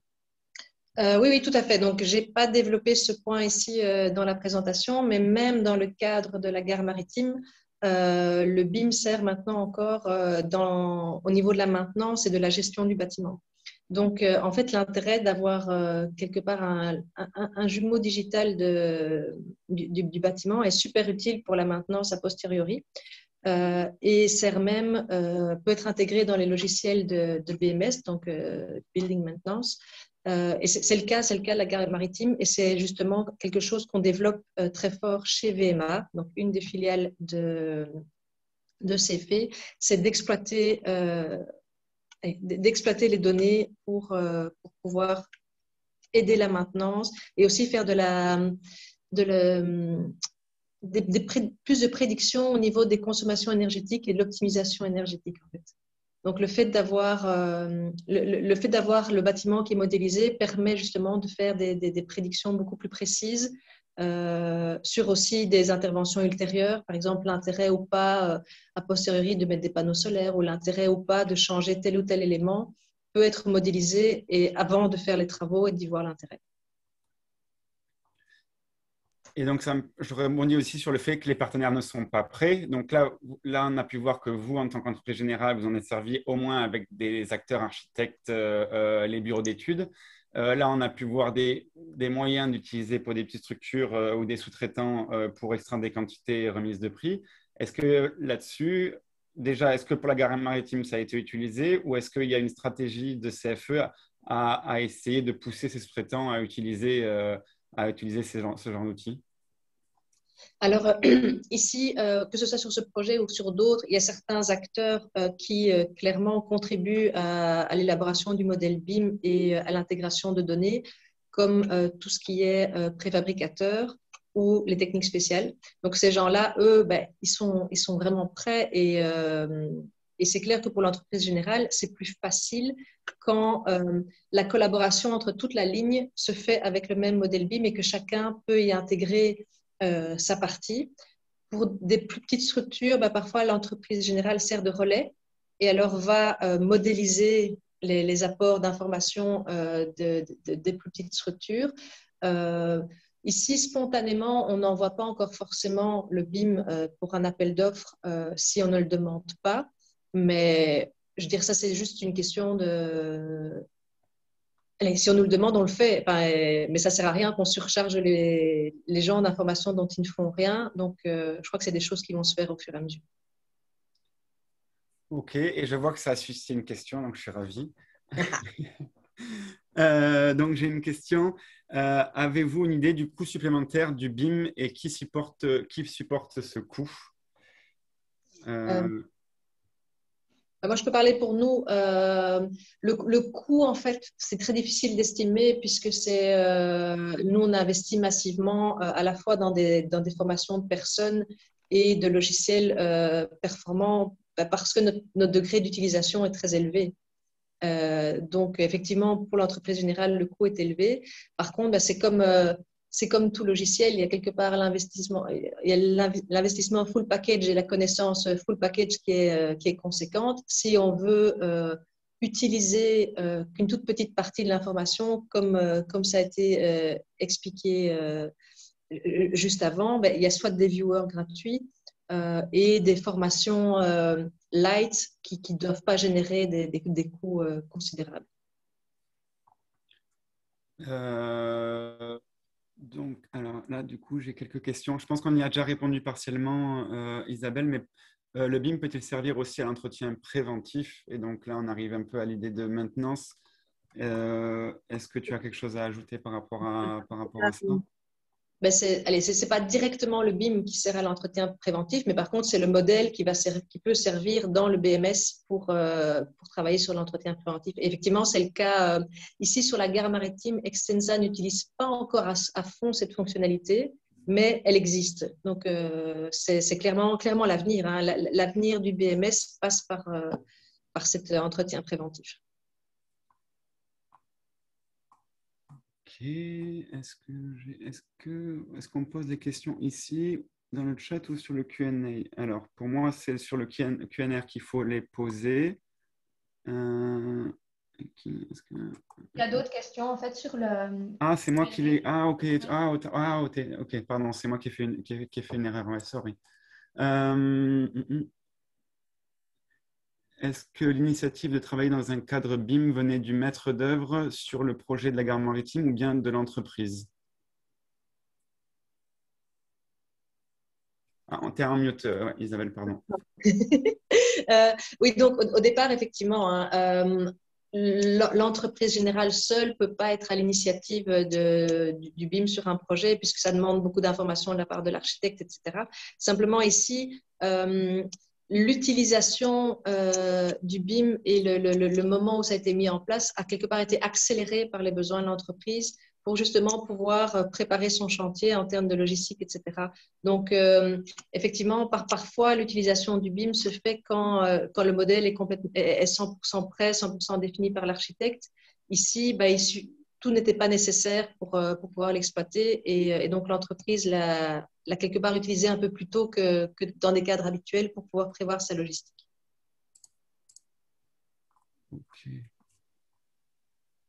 Oui, oui, tout à fait. Donc, je n'ai pas développé ce point ici dans la présentation, mais même dans le cadre de la gare maritime, le BIM sert maintenant encore au niveau de la maintenance et de la gestion du bâtiment. Donc, en fait, l'intérêt d'avoir quelque part un jumeau digital du bâtiment est super utile pour la maintenance a posteriori. Et sert même, peut être intégré dans les logiciels de BMS, donc Building Maintenance. Et c'est le cas de la gare maritime, et c'est justement quelque chose qu'on développe très fort chez VMA, donc une des filiales de CFE, c'est d'exploiter les données pour pouvoir aider la maintenance et aussi faire plus de prédictions au niveau des consommations énergétiques et de l'optimisation énergétique, en fait. Donc, le fait d'avoir le bâtiment qui est modélisé permet justement de faire des prédictions beaucoup plus précises sur aussi des interventions ultérieures, par exemple l'intérêt ou pas a posteriori de mettre des panneaux solaires ou l'intérêt ou pas de changer tel ou tel élément peut être modélisé et avant de faire les travaux et d'y voir l'intérêt. Et donc, je rebondis aussi sur le fait que les partenaires ne sont pas prêts. Donc là, on a pu voir que vous, en tant qu'entreprise générale, vous en êtes servi au moins avec des acteurs architectes, les bureaux d'études. Là, on a pu voir des moyens d'utiliser pour des petites structures ou des sous-traitants pour extraire des quantités remises de prix. Est-ce que là-dessus, déjà, est-ce que pour la gare maritime, ça a été utilisé ou est-ce qu'il y a une stratégie de CFE à essayer de pousser ces sous-traitants à utiliser ce genre d'outils? Alors, ici, que ce soit sur ce projet ou sur d'autres, il y a certains acteurs qui clairement contribuent à l'élaboration du modèle BIM et à l'intégration de données, comme tout ce qui est préfabricateur ou les techniques spéciales. Donc, ces gens-là, eux, ils sont vraiment prêts et c'est clair que pour l'entreprise générale, c'est plus facile quand la collaboration entre toute la ligne se fait avec le même modèle BIM et que chacun peut y intégrer sa partie. Pour des plus petites structures, parfois l'entreprise générale sert de relais et alors va modéliser les apports d'informations des plus petites structures. Ici, spontanément, on n'envoie pas encore forcément le BIM pour un appel d'offres si on ne le demande pas. Mais je veux dire, ça, c'est juste une question de... Allez, si on nous le demande, on le fait. Mais ça ne sert à rien qu'on surcharge les gens d'informations dont ils ne font rien. Donc, je crois que c'est des choses qui vont se faire au fur et à mesure. Ok, et je vois que ça a suscité une question, donc je suis ravi. Donc, j'ai une question. Avez-vous une idée du coût supplémentaire du BIM et qui supporte ce coût? Moi, je peux parler pour nous. Le coût, en fait, c'est très difficile d'estimer puisque nous, on investit massivement à la fois dans des formations de personnes et de logiciels performants parce que notre degré d'utilisation est très élevé. Donc, effectivement, pour l'entreprise générale, le coût est élevé. Par contre, c'est comme tout logiciel, il y a quelque part l'investissement, l'investissement full package et la connaissance full package qui est conséquente. Si on veut utiliser qu'une toute petite partie de l'information, comme ça a été expliqué juste avant, il y a soit des viewers gratuits, et des formations light qui ne doivent pas générer des coûts considérables. Donc, alors là, du coup, j'ai quelques questions. Je pense qu'on y a déjà répondu partiellement, Isabelle, mais le BIM peut-il servir aussi à l'entretien préventif? Et donc là, on arrive un peu à l'idée de maintenance. Est-ce que tu as quelque chose à ajouter par rapport à ça? Ben c'est pas directement le BIM qui sert à l'entretien préventif, mais par contre, c'est le modèle qui peut servir dans le BMS pour travailler sur l'entretien préventif. Et effectivement, c'est le cas ici sur la gare maritime. Extensa n'utilise pas encore à fond cette fonctionnalité, mais elle existe. Donc, c'est clairement l'avenir. Hein. L'avenir du BMS passe par cet entretien préventif. Est-ce qu'on pose des questions ici dans le chat ou sur le Q&A? Alors, pour moi, c'est sur le Q&A qu'il faut les poser. Il y a d'autres questions en fait sur le... Ah, c'est moi qui l'ai... Ah, ok. Ok, pardon, c'est moi qui ai fait une erreur. Ouais, sorry. Est-ce que l'initiative de travailler dans un cadre BIM venait du maître d'œuvre sur le projet de la gare maritime ou bien de l'entreprise? Ah, t'es en mute, Isabelle, pardon. Oui, donc au départ, effectivement, hein, l'entreprise générale seule ne peut pas être à l'initiative du BIM sur un projet puisque ça demande beaucoup d'informations de la part de l'architecte, etc. Simplement ici, l'utilisation du BIM et le moment où ça a été mis en place a quelque part été accéléré par les besoins de l'entreprise pour justement pouvoir préparer son chantier en termes de logistique, etc. Donc, effectivement, parfois, l'utilisation du BIM se fait quand le modèle est 100% prêt, 100% défini par l'architecte. Ici, tout n'était pas nécessaire pour pouvoir l'exploiter et donc l'entreprise l'a quelque part utilisé un peu plus tôt que dans des cadres habituels pour pouvoir prévoir sa logistique. Ok.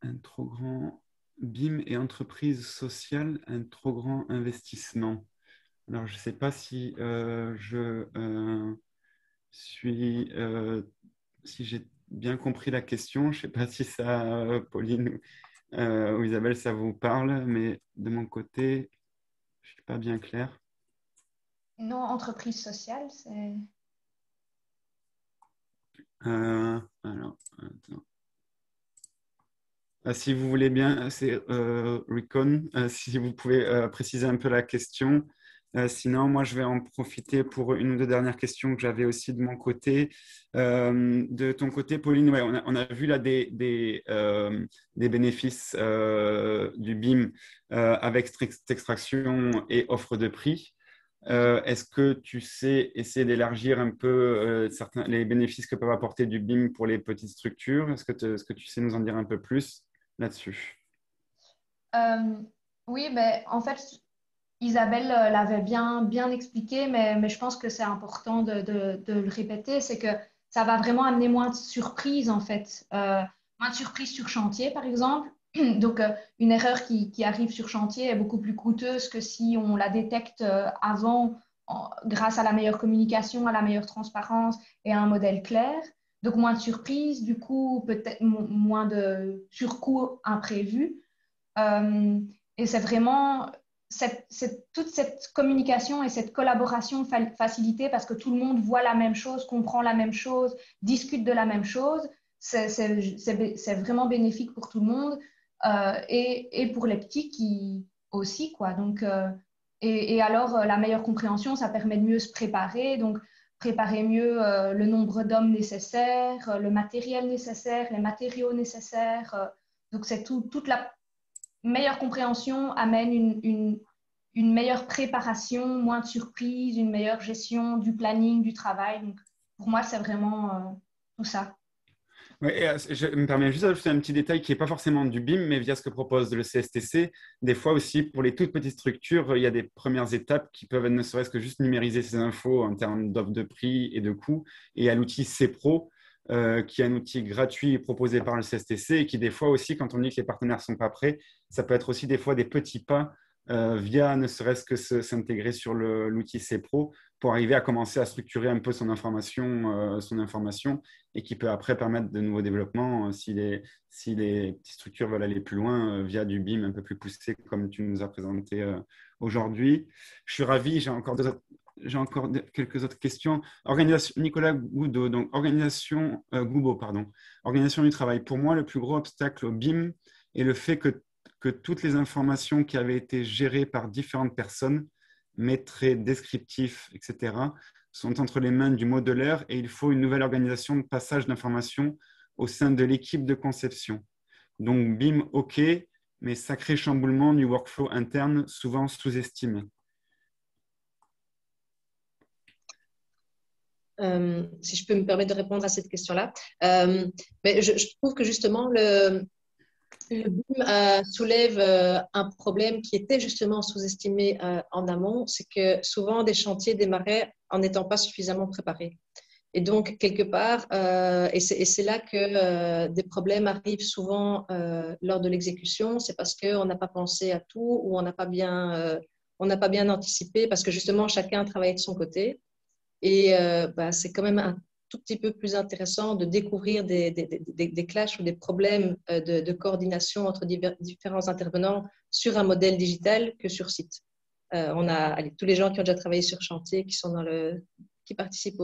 Un trop grand BIM et entreprise sociale, un trop grand investissement. Alors, je ne sais pas si si j'ai bien compris la question. Je ne sais pas si ça, Pauline ou Isabelle, ça vous parle, mais de mon côté, je ne suis pas bien clair. Non, entreprise sociale, c'est... Alors, attends. Si vous voulez bien, c'est Recon, si vous pouvez préciser un peu la question. Sinon, moi, je vais en profiter pour une ou deux dernières questions que j'avais aussi de mon côté. De ton côté, Pauline, ouais, on a vu là des bénéfices du BIM avec cette extraction et offre de prix. Est-ce que tu sais essayer d'élargir un peu les bénéfices que peuvent apporter du BIM pour les petites structures? Est-ce que tu sais nous en dire un peu plus là-dessus? Oui, mais en fait, Isabelle l'avait bien expliqué, mais je pense que c'est important de le répéter, c'est que ça va vraiment amener moins de surprises, en fait. Moins de surprises sur chantier, par exemple. Donc, une erreur qui arrive sur chantier est beaucoup plus coûteuse que si on la détecte avant grâce à la meilleure communication, à la meilleure transparence et à un modèle clair. Donc, moins de surprises, du coup, peut-être moins de surcoûts imprévus. Et c'est vraiment toute cette communication et cette collaboration facilitée parce que tout le monde voit la même chose, comprend la même chose, discute de la même chose. C'est vraiment bénéfique pour tout le monde et pour les petits qui aussi, quoi. Donc, et alors, la meilleure compréhension, ça permet de mieux se préparer. Donc, préparer mieux le nombre d'hommes nécessaires, le matériel nécessaire, les matériaux nécessaires. Donc, c'est toute la meilleure compréhension amène une meilleure préparation, moins de surprises, une meilleure gestion du planning, du travail. Donc, pour moi, c'est vraiment tout ça. Ouais, je me permets juste d'ajouter un petit détail qui n'est pas forcément du BIM, mais via ce que propose le CSTC. Des fois aussi, pour les toutes petites structures, il y a des premières étapes qui peuvent ne serait-ce que juste numériser ces infos en termes d'offres de prix et de coûts. Et il y a l'outil CPRO, qui est un outil gratuit proposé par le CSTC et qui, des fois aussi, quand on dit que les partenaires ne sont pas prêts, ça peut être aussi des fois des petits pas via ne serait-ce que s'intégrer sur l'outil CPRO pour arriver à commencer à structurer un peu son information et qui peut après permettre de nouveaux développements si les petites structures veulent aller plus loin via du BIM un peu plus poussé comme tu nous as présenté aujourd'hui. Je suis ravi, j'ai encore quelques autres questions. Nicolas Goudot, donc Goubeau, pardon. Organisation du travail. Pour moi, le plus gros obstacle au BIM est le fait que toutes les informations qui avaient été gérées par différentes personnes, maîtres, descriptifs, etc., sont entre les mains du modelaire et il faut une nouvelle organisation de passage d'informations au sein de l'équipe de conception. Donc, BIM, OK, mais sacré chamboulement du workflow interne, souvent sous-estimé. Si je peux me permettre de répondre à cette question-là. Mais je trouve que justement, le BIM soulève un problème qui était justement sous-estimé en amont, c'est que souvent des chantiers démarraient en n'étant pas suffisamment préparés. Et donc, quelque part, et c'est là que des problèmes arrivent souvent lors de l'exécution, c'est parce qu'on n'a pas pensé à tout ou on n'a pas bien anticipé, parce que justement, chacun travaillait de son côté. Et c'est quand même un tout petit peu plus intéressant de découvrir des clashs ou des problèmes de coordination entre différents intervenants sur un modèle digital que sur site. Tous les gens qui ont déjà travaillé sur chantier, qui participent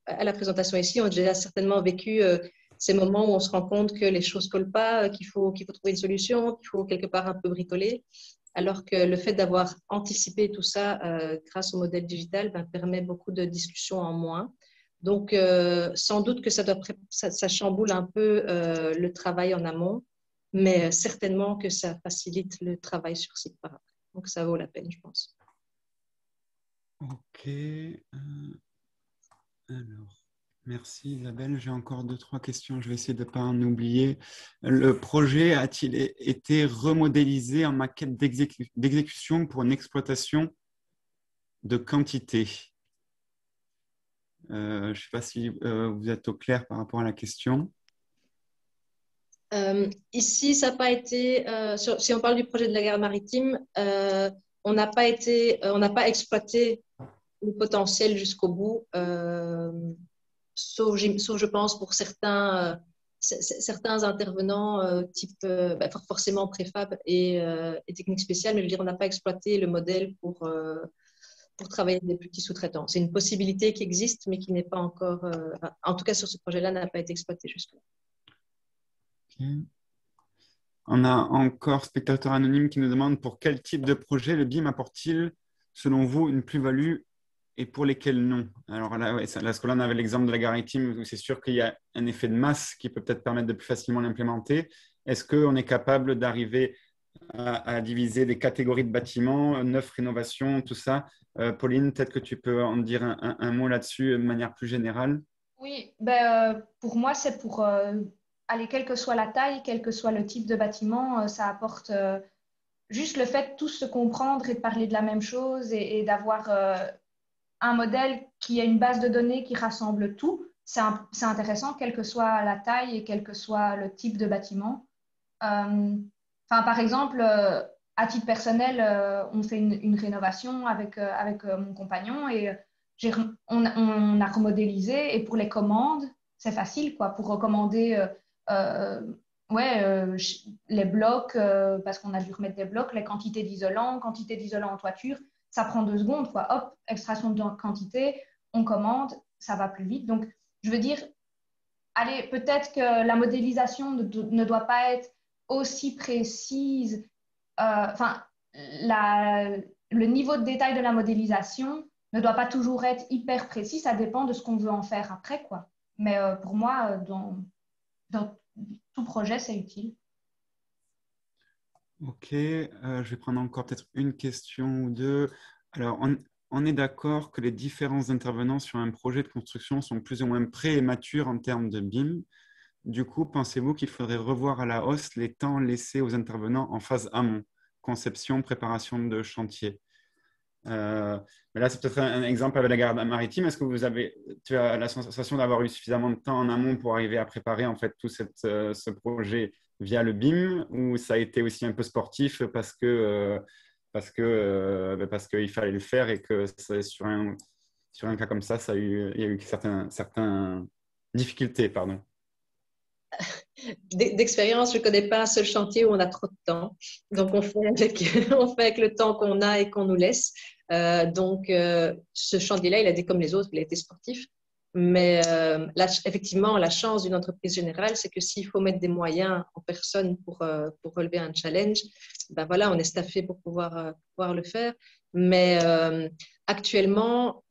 à la présentation ici, ont déjà certainement vécu ces moments où on se rend compte que les choses ne collent pas, qu'il faut trouver une solution, qu'il faut quelque part un peu bricoler. Alors que le fait d'avoir anticipé tout ça grâce au modèle digital permet beaucoup de discussions en moins. Donc, sans doute que ça chamboule un peu le travail en amont, mais certainement que ça facilite le travail sur site par après. Donc, ça vaut la peine, je pense. OK. Alors, merci Isabelle. J'ai encore 2-3 questions. Je vais essayer de ne pas en oublier. Le projet a-t-il été remodélisé en maquette d'exécution pour une exploitation de quantité? Je ne sais pas si vous êtes au clair par rapport à la question. Ici, ça n'a pas été, si on parle du projet de la gare maritime, on n'a pas exploité le potentiel jusqu'au bout, sauf, je pense, pour certains intervenants type forcément préfab et technique spéciale, mais je veux dire, on n'a pas exploité le modèle pour travailler avec des petits sous-traitants. C'est une possibilité qui existe, mais qui n'est pas encore, en tout cas sur ce projet-là, n'a pas été exploitée jusque-là. Okay. On a encore spectateur anonyme qui nous demande pour quel type de projet le BIM apporte-t-il, selon vous, une plus-value et pour lesquels non? Alors là, on avait l'exemple de la gare maritime où c'est sûr qu'il y a un effet de masse qui peut peut-être permettre de plus facilement l'implémenter. Est-ce qu'on est capable d'arriver à diviser des catégories de bâtiments, neuf, rénovation, tout ça? Pauline, peut-être que tu peux en dire un mot là-dessus de manière plus générale. Oui, pour moi, c'est pour aller, quelle que soit la taille, quel que soit le type de bâtiment, ça apporte juste le fait de tous se comprendre et de parler de la même chose et d'avoir un modèle qui a une base de données qui rassemble tout. C'est intéressant, quelle que soit la taille et quel que soit le type de bâtiment. Par exemple, à titre personnel, on fait une rénovation avec mon compagnon et on a remodélisé. Et pour les commandes, c'est facile, quoi, pour recommander les blocs, parce qu'on a dû remettre des blocs, les quantités d'isolant en toiture. Ça prend 2 secondes, quoi. Hop, extraction de quantité, on commande, ça va plus vite. Donc, je veux dire, allez, peut-être que la modélisation ne doit pas être aussi précise. Le niveau de détail de la modélisation ne doit pas toujours être hyper précis. Ça dépend de ce qu'on veut en faire après, quoi. Mais pour moi, dans tout projet, c'est utile. Ok, je vais prendre encore peut-être une question ou deux. Alors, on est d'accord que les différents intervenants sur un projet de construction sont plus ou moins prêts et matures en termes de BIM. Du coup, pensez-vous qu'il faudrait revoir à la hausse les temps laissés aux intervenants en phase amont, conception, préparation de chantier? Mais là, c'est peut-être un exemple avec la gare maritime. Est-ce que tu as la sensation d'avoir eu suffisamment de temps en amont pour arriver à préparer en fait tout ce projet via le BIM, ou ça a été aussi un peu sportif parce que parce qu'il fallait le faire et que sur un cas comme ça, il y a eu certaines difficultés, pardon. D'expérience, je ne connais pas un seul chantier où on a trop de temps. Donc, on fait avec le temps qu'on a et qu'on nous laisse. Ce chantier-là, il a été comme les autres, il a été sportif. Mais effectivement, la chance d'une entreprise générale, c'est que s'il faut mettre des moyens en personne pour relever un challenge, ben voilà, on est staffé pour pouvoir le faire. Mais actuellement,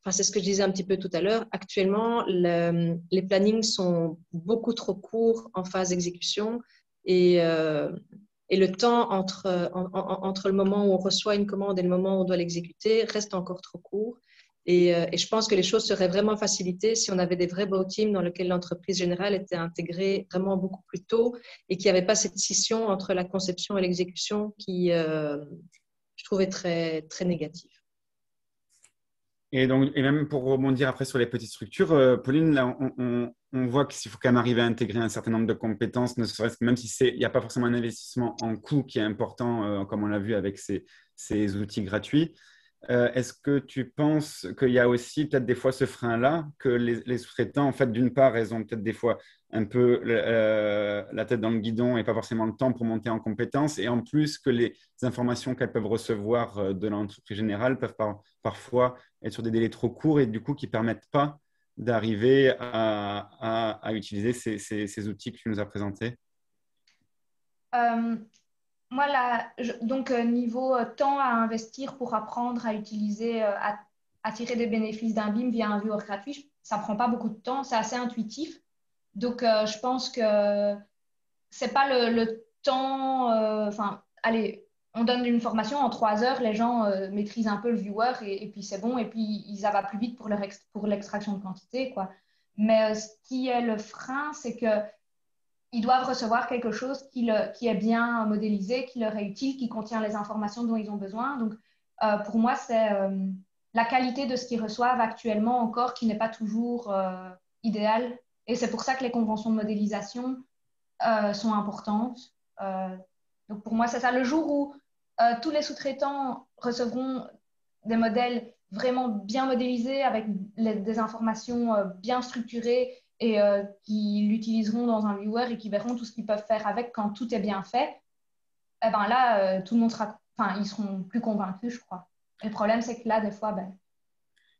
c'est ce que je disais un petit peu tout à l'heure. Actuellement, les plannings sont beaucoup trop courts en phase d'exécution et le temps entre le moment où on reçoit une commande et le moment où on doit l'exécuter reste encore trop court. Et je pense que les choses seraient vraiment facilitées si on avait des vrais beaux teams dans lesquels l'entreprise générale était intégrée vraiment beaucoup plus tôt et qu'il n'y avait pas cette scission entre la conception et l'exécution qui, je trouvais très, très négative. Et même pour rebondir après sur les petites structures, Pauline, là, on voit qu'il faut quand même arriver à intégrer un certain nombre de compétences, ne serait-ce que même si il n'y a pas forcément un investissement en coût qui est important, comme on l'a vu avec ces outils gratuits. Est-ce que tu penses qu'il y a aussi peut-être des fois ce frein-là, que les sous-traitants, en fait, d'une part, ils ont peut-être des fois un peu la tête dans le guidon et pas forcément le temps pour monter en compétences, et en plus que les informations qu'elles peuvent recevoir de l'entreprise générale peuvent parfois être sur des délais trop courts et du coup qui ne permettent pas d'arriver à utiliser ces outils que tu nous as présentés? Moi, niveau temps à investir pour apprendre à utiliser, à tirer des bénéfices d'un BIM via un viewer gratuit, ça ne prend pas beaucoup de temps, c'est assez intuitif. Donc, je pense que ce n'est pas le temps. Allez, on donne une formation en 3 heures, les gens maîtrisent un peu le viewer et puis c'est bon, et puis ça va plus vite pour l'extraction de quantité, quoi. Mais ce qui est le frein, c'est que ils doivent recevoir quelque chose qui est bien modélisé, qui leur est utile, qui contient les informations dont ils ont besoin. Donc, pour moi, c'est la qualité de ce qu'ils reçoivent actuellement encore qui n'est pas toujours idéale. Et c'est pour ça que les conventions de modélisation sont importantes. Donc, pour moi, c'est ça. Le jour où tous les sous-traitants recevront des modèles vraiment bien modélisés avec des informations bien structurées et qui l'utiliseront dans un viewer et qui verront tout ce qu'ils peuvent faire avec quand tout est bien fait, eh ben là, tout le monde ils seront plus convaincus, je crois. Et le problème, c'est que là, des fois,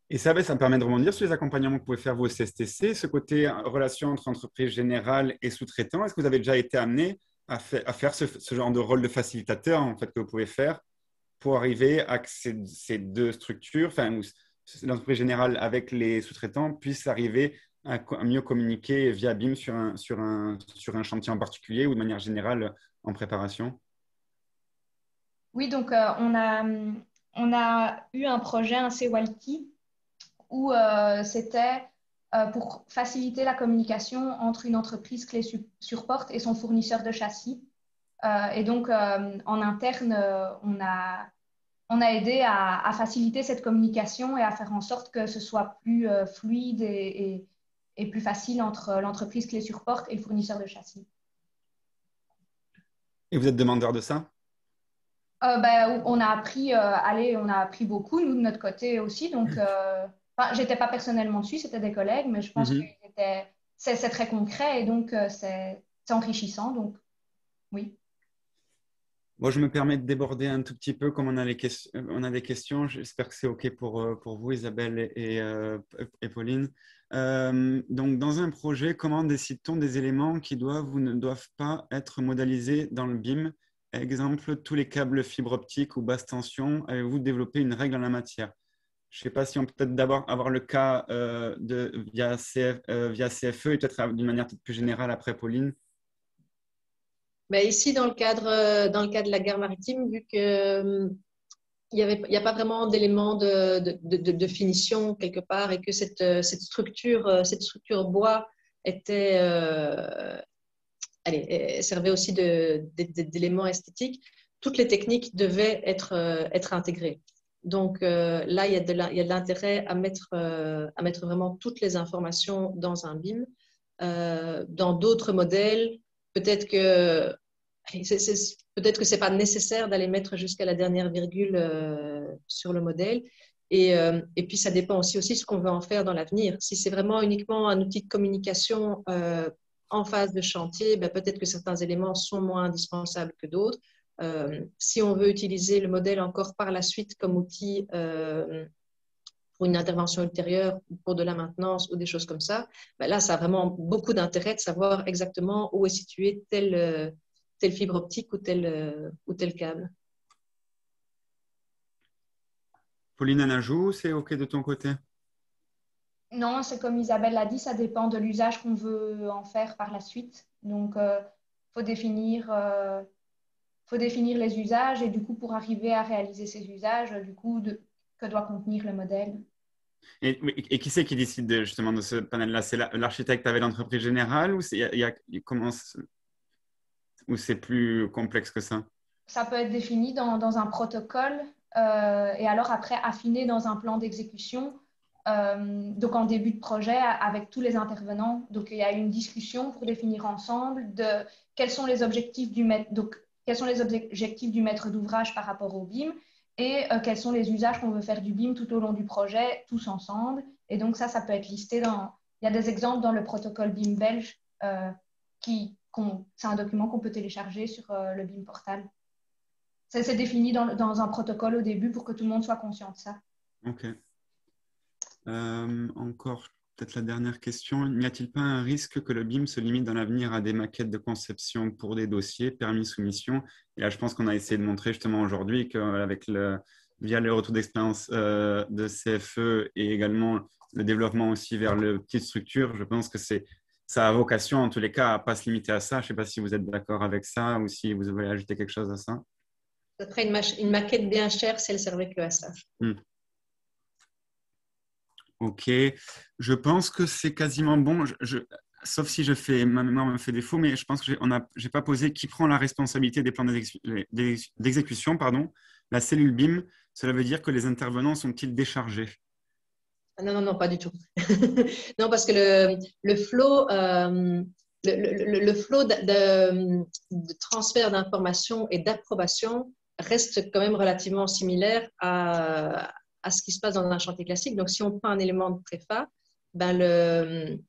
Et ça me permet de rebondir sur les accompagnements que vous pouvez faire vous au CSTC, ce côté relation entre entreprise générale et sous-traitant. Est-ce que vous avez déjà été amené à faire ce genre de rôle de facilitateur en fait, que vous pouvez faire pour arriver à que ces deux structures, l'entreprise générale avec les sous-traitants, puissent arriver à mieux communiquer via BIM sur un chantier en particulier ou de manière générale en préparation? Oui, donc on a eu un projet, un CWalki, où c'était pour faciliter la communication entre une entreprise clé sur porte et son fournisseur de châssis. Et donc, en interne, on a aidé à faciliter cette communication et à faire en sorte que ce soit plus fluide et plus facile entre l'entreprise clé sur porte et le fournisseur de châssis. Et vous êtes demandeur de ça? On a appris beaucoup, nous, de notre côté aussi. Donc, je n'étais pas personnellement dessus, c'était des collègues, mais je pense que c'est très concret et donc c'est enrichissant. Donc, oui. Moi, je me permets de déborder un tout petit peu comme on a des questions. J'espère que c'est OK pour vous, Isabelle et Pauline. Donc, dans un projet, comment décide-t-on des éléments qui doivent ou ne doivent pas être modélisés dans le BIM? Exemple, tous les câbles fibre optique ou basse tension, avez-vous développé une règle en la matière? Je ne sais pas si on peut peut-être d'abord avoir le cas via CFE et peut-être d'une manière peut-être plus générale après, Pauline. Mais ici, dans le cadre de la gare maritime, vu que il n'y a pas vraiment d'éléments de finition quelque part et que cette structure bois servait aussi d'éléments esthétiques, toutes les techniques devaient être intégrées. Donc là, il y a de l'intérêt à mettre vraiment toutes les informations dans un BIM. Dans d'autres modèles, peut-être que peut-être que ce n'est pas nécessaire d'aller mettre jusqu'à la dernière virgule sur le modèle. Et puis, ça dépend aussi de ce qu'on veut en faire dans l'avenir. Si c'est vraiment uniquement un outil de communication en phase de chantier, ben, peut-être que certains éléments sont moins indispensables que d'autres. Si on veut utiliser le modèle encore par la suite comme outil pour une intervention ultérieure, pour de la maintenance ou des choses comme ça, ben là, ça a vraiment beaucoup d'intérêt de savoir exactement où est située telle fibre optique ou tel câble. Pauline, un ajout, c'est OK de ton côté? Non, c'est comme Isabelle l'a dit, ça dépend de l'usage qu'on veut en faire par la suite. Donc, faut définir les usages et du coup, pour arriver à réaliser ces usages, du coup, que doit contenir le modèle. Et qui c'est qui décide justement de ce panel-là? C'est l'architecte avec l'entreprise générale ou c'est plus complexe que ça? Ça peut être défini dans un protocole et alors après affiné dans un plan d'exécution. Donc en début de projet avec tous les intervenants. Donc il y a une discussion pour définir ensemble de quels sont les objectifs du maître, donc quels sont les objectifs du maître d'ouvrage par rapport au BIM et quels sont les usages qu'on veut faire du BIM tout au long du projet, tous ensemble. Et donc ça peut être listé il y a des exemples dans le protocole BIM belge c'est un document qu'on peut télécharger sur le BIM portal. C'est défini dans un protocole au début pour que tout le monde soit conscient de ça. OK. Encore peut-être la dernière question. N'y a-t-il pas un risque que le BIM se limite dans l'avenir à des maquettes de conception pour des dossiers, permis, soumission? Et là, je pense qu'on a essayé de montrer justement aujourd'hui via le retour d'expérience de CFE et également le développement aussi vers les petites structures, je pense que ça a vocation en tous les cas à ne pas se limiter à ça. Je ne sais pas si vous êtes d'accord avec ça ou si vous voulez ajouter quelque chose à ça. Ça serait une maquette bien chère si elle servait que à ça. OK. Je pense que c'est quasiment bon. Sauf si ma mémoire me fait défaut, mais je pense que j'ai pas posé qui prend la responsabilité des plans d'exécution, pardon. La cellule BIM, cela veut dire que les intervenants sont-ils déchargés? Non, pas du tout. Non, parce que le flow, le flow de transfert d'informations et d'approbation reste quand même relativement similaire à ce qui se passe dans un chantier classique. Donc, si on prend un élément de préfa, ben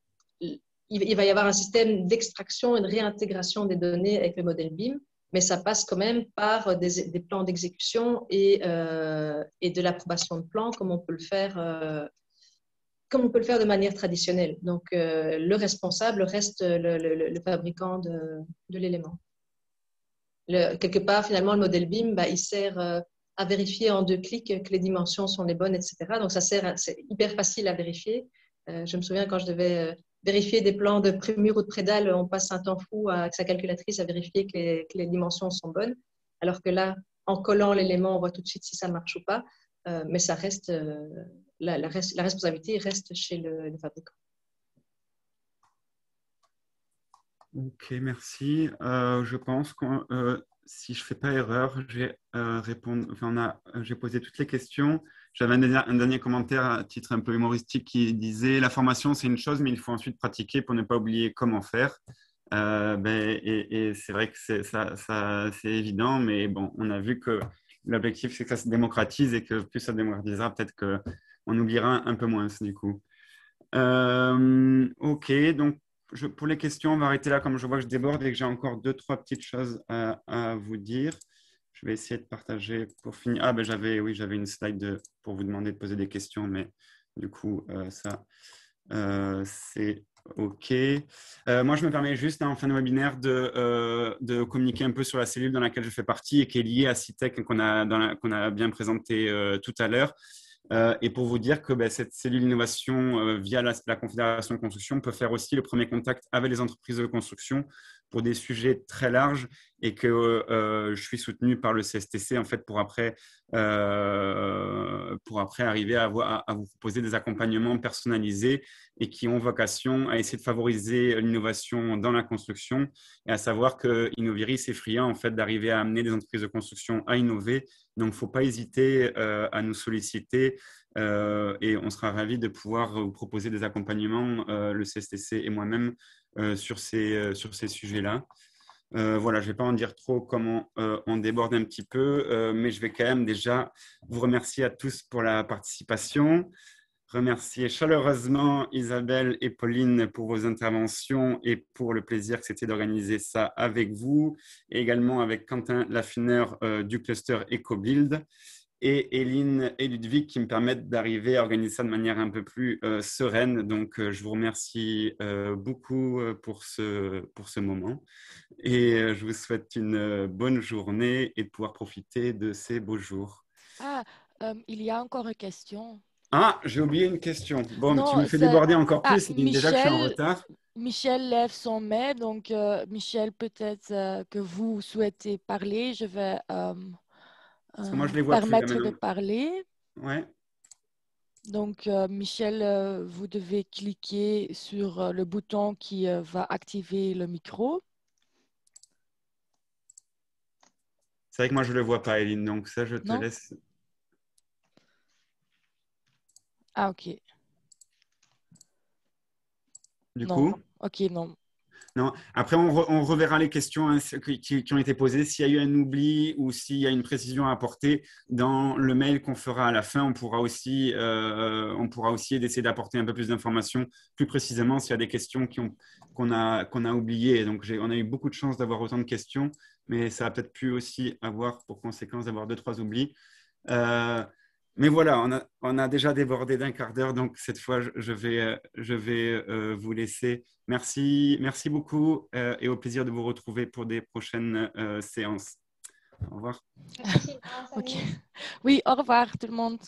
il va y avoir un système d'extraction et de réintégration des données avec le modèle BIM, mais ça passe quand même par des plans d'exécution et de l'approbation de plans, comme on peut le faire de manière traditionnelle. Donc, le responsable reste le fabricant de l'élément. Quelque part, finalement, le modèle BIM, il sert à vérifier en 2 clics que les dimensions sont les bonnes, etc. Donc, c'est hyper facile à vérifier. Je me souviens quand je devais vérifier des plans de prémur ou de prédale, on passe un temps fou avec sa calculatrice à vérifier que les dimensions sont bonnes. Alors que là, en collant l'élément, on voit tout de suite si ça marche ou pas. Mais ça reste, la responsabilité reste chez le fabricant. OK, merci. Je pense que si je ne fais pas erreur, j'ai posé toutes les questions. J'avais un dernier commentaire à titre un peu humoristique qui disait « La formation, c'est une chose, mais il faut ensuite pratiquer pour ne pas oublier comment faire. » Et c'est vrai que c'est évident, mais bon, on a vu que l'objectif, c'est que ça se démocratise et que plus ça se démocratisera, peut-être qu'on oubliera un peu moins du coup. OK, donc pour les questions, on va arrêter là, comme je vois que je déborde et que j'ai encore 2-3 petites choses à vous dire. Je vais essayer de partager pour finir. J'avais une slide pour vous demander de poser des questions, mais du coup, c'est OK. Moi, je me permets juste en fin de webinaire de communiquer un peu sur la cellule dans laquelle je fais partie et qui est liée à CITEC qu'on a bien présenté tout à l'heure. Et pour vous dire que cette cellule innovation via la Confédération de construction peut faire aussi le premier contact avec les entreprises de construction pour des sujets très larges et que je suis soutenu par le CSTC en fait pour après arriver à vous proposer des accompagnements personnalisés et qui ont vocation à essayer de favoriser l'innovation dans la construction et à savoir que Innoviris est friand en fait d'arriver à amener des entreprises de construction à innover. Donc, il ne faut pas hésiter à nous solliciter et on sera ravis de pouvoir vous proposer des accompagnements, le CSTC et moi-même, sur ces sujets-là. Voilà, je ne vais pas en dire trop comment on déborde un petit peu, mais je vais quand même déjà vous remercier à tous pour la participation. Remercier chaleureusement Isabelle et Pauline pour vos interventions et pour le plaisir que c'était d'organiser ça avec vous, et également avec Quentin Laffineur du cluster EcoBuild et Eline et Ludwig qui me permettent d'arriver à organiser ça de manière un peu plus sereine. Donc, je vous remercie beaucoup pour ce moment et je vous souhaite une bonne journée et de pouvoir profiter de ces beaux jours. Ah, il y a encore une question. Ah, j'ai oublié une question. Bon, tu Non, me fais déborder encore Ah, plus, Eline, déjà que je suis en retard. Michel lève son main, donc Michel, peut-être que vous souhaitez parler. Je vais Parce que moi, je ne les vois plus là permettre de maintenant. parler. Ouais. Donc, Michel, vous devez cliquer sur le bouton qui va activer le micro. C'est vrai que moi, je ne le vois pas, Eline, donc ça, je te Non? laisse. Ah, ok. Du Non. coup Ok, non. Non. Après, on reverra les questions hein, qui ont été posées. S'il y a eu un oubli ou s'il y a une précision à apporter dans le mail qu'on fera à la fin, on pourra aussi essayer d'apporter un peu plus d'informations plus précisément s'il y a des questions qu'on a oubliées. Donc, on a eu beaucoup de chance d'avoir autant de questions, mais ça a peut-être pu aussi avoir pour conséquence d'avoir 2-3 oublis. Mais voilà, on a déjà débordé d'un quart d'heure, donc cette fois, je vais vous laisser. Merci beaucoup et au plaisir de vous retrouver pour des prochaines séances. Au revoir. Merci. Ok. Oui, au revoir tout le monde.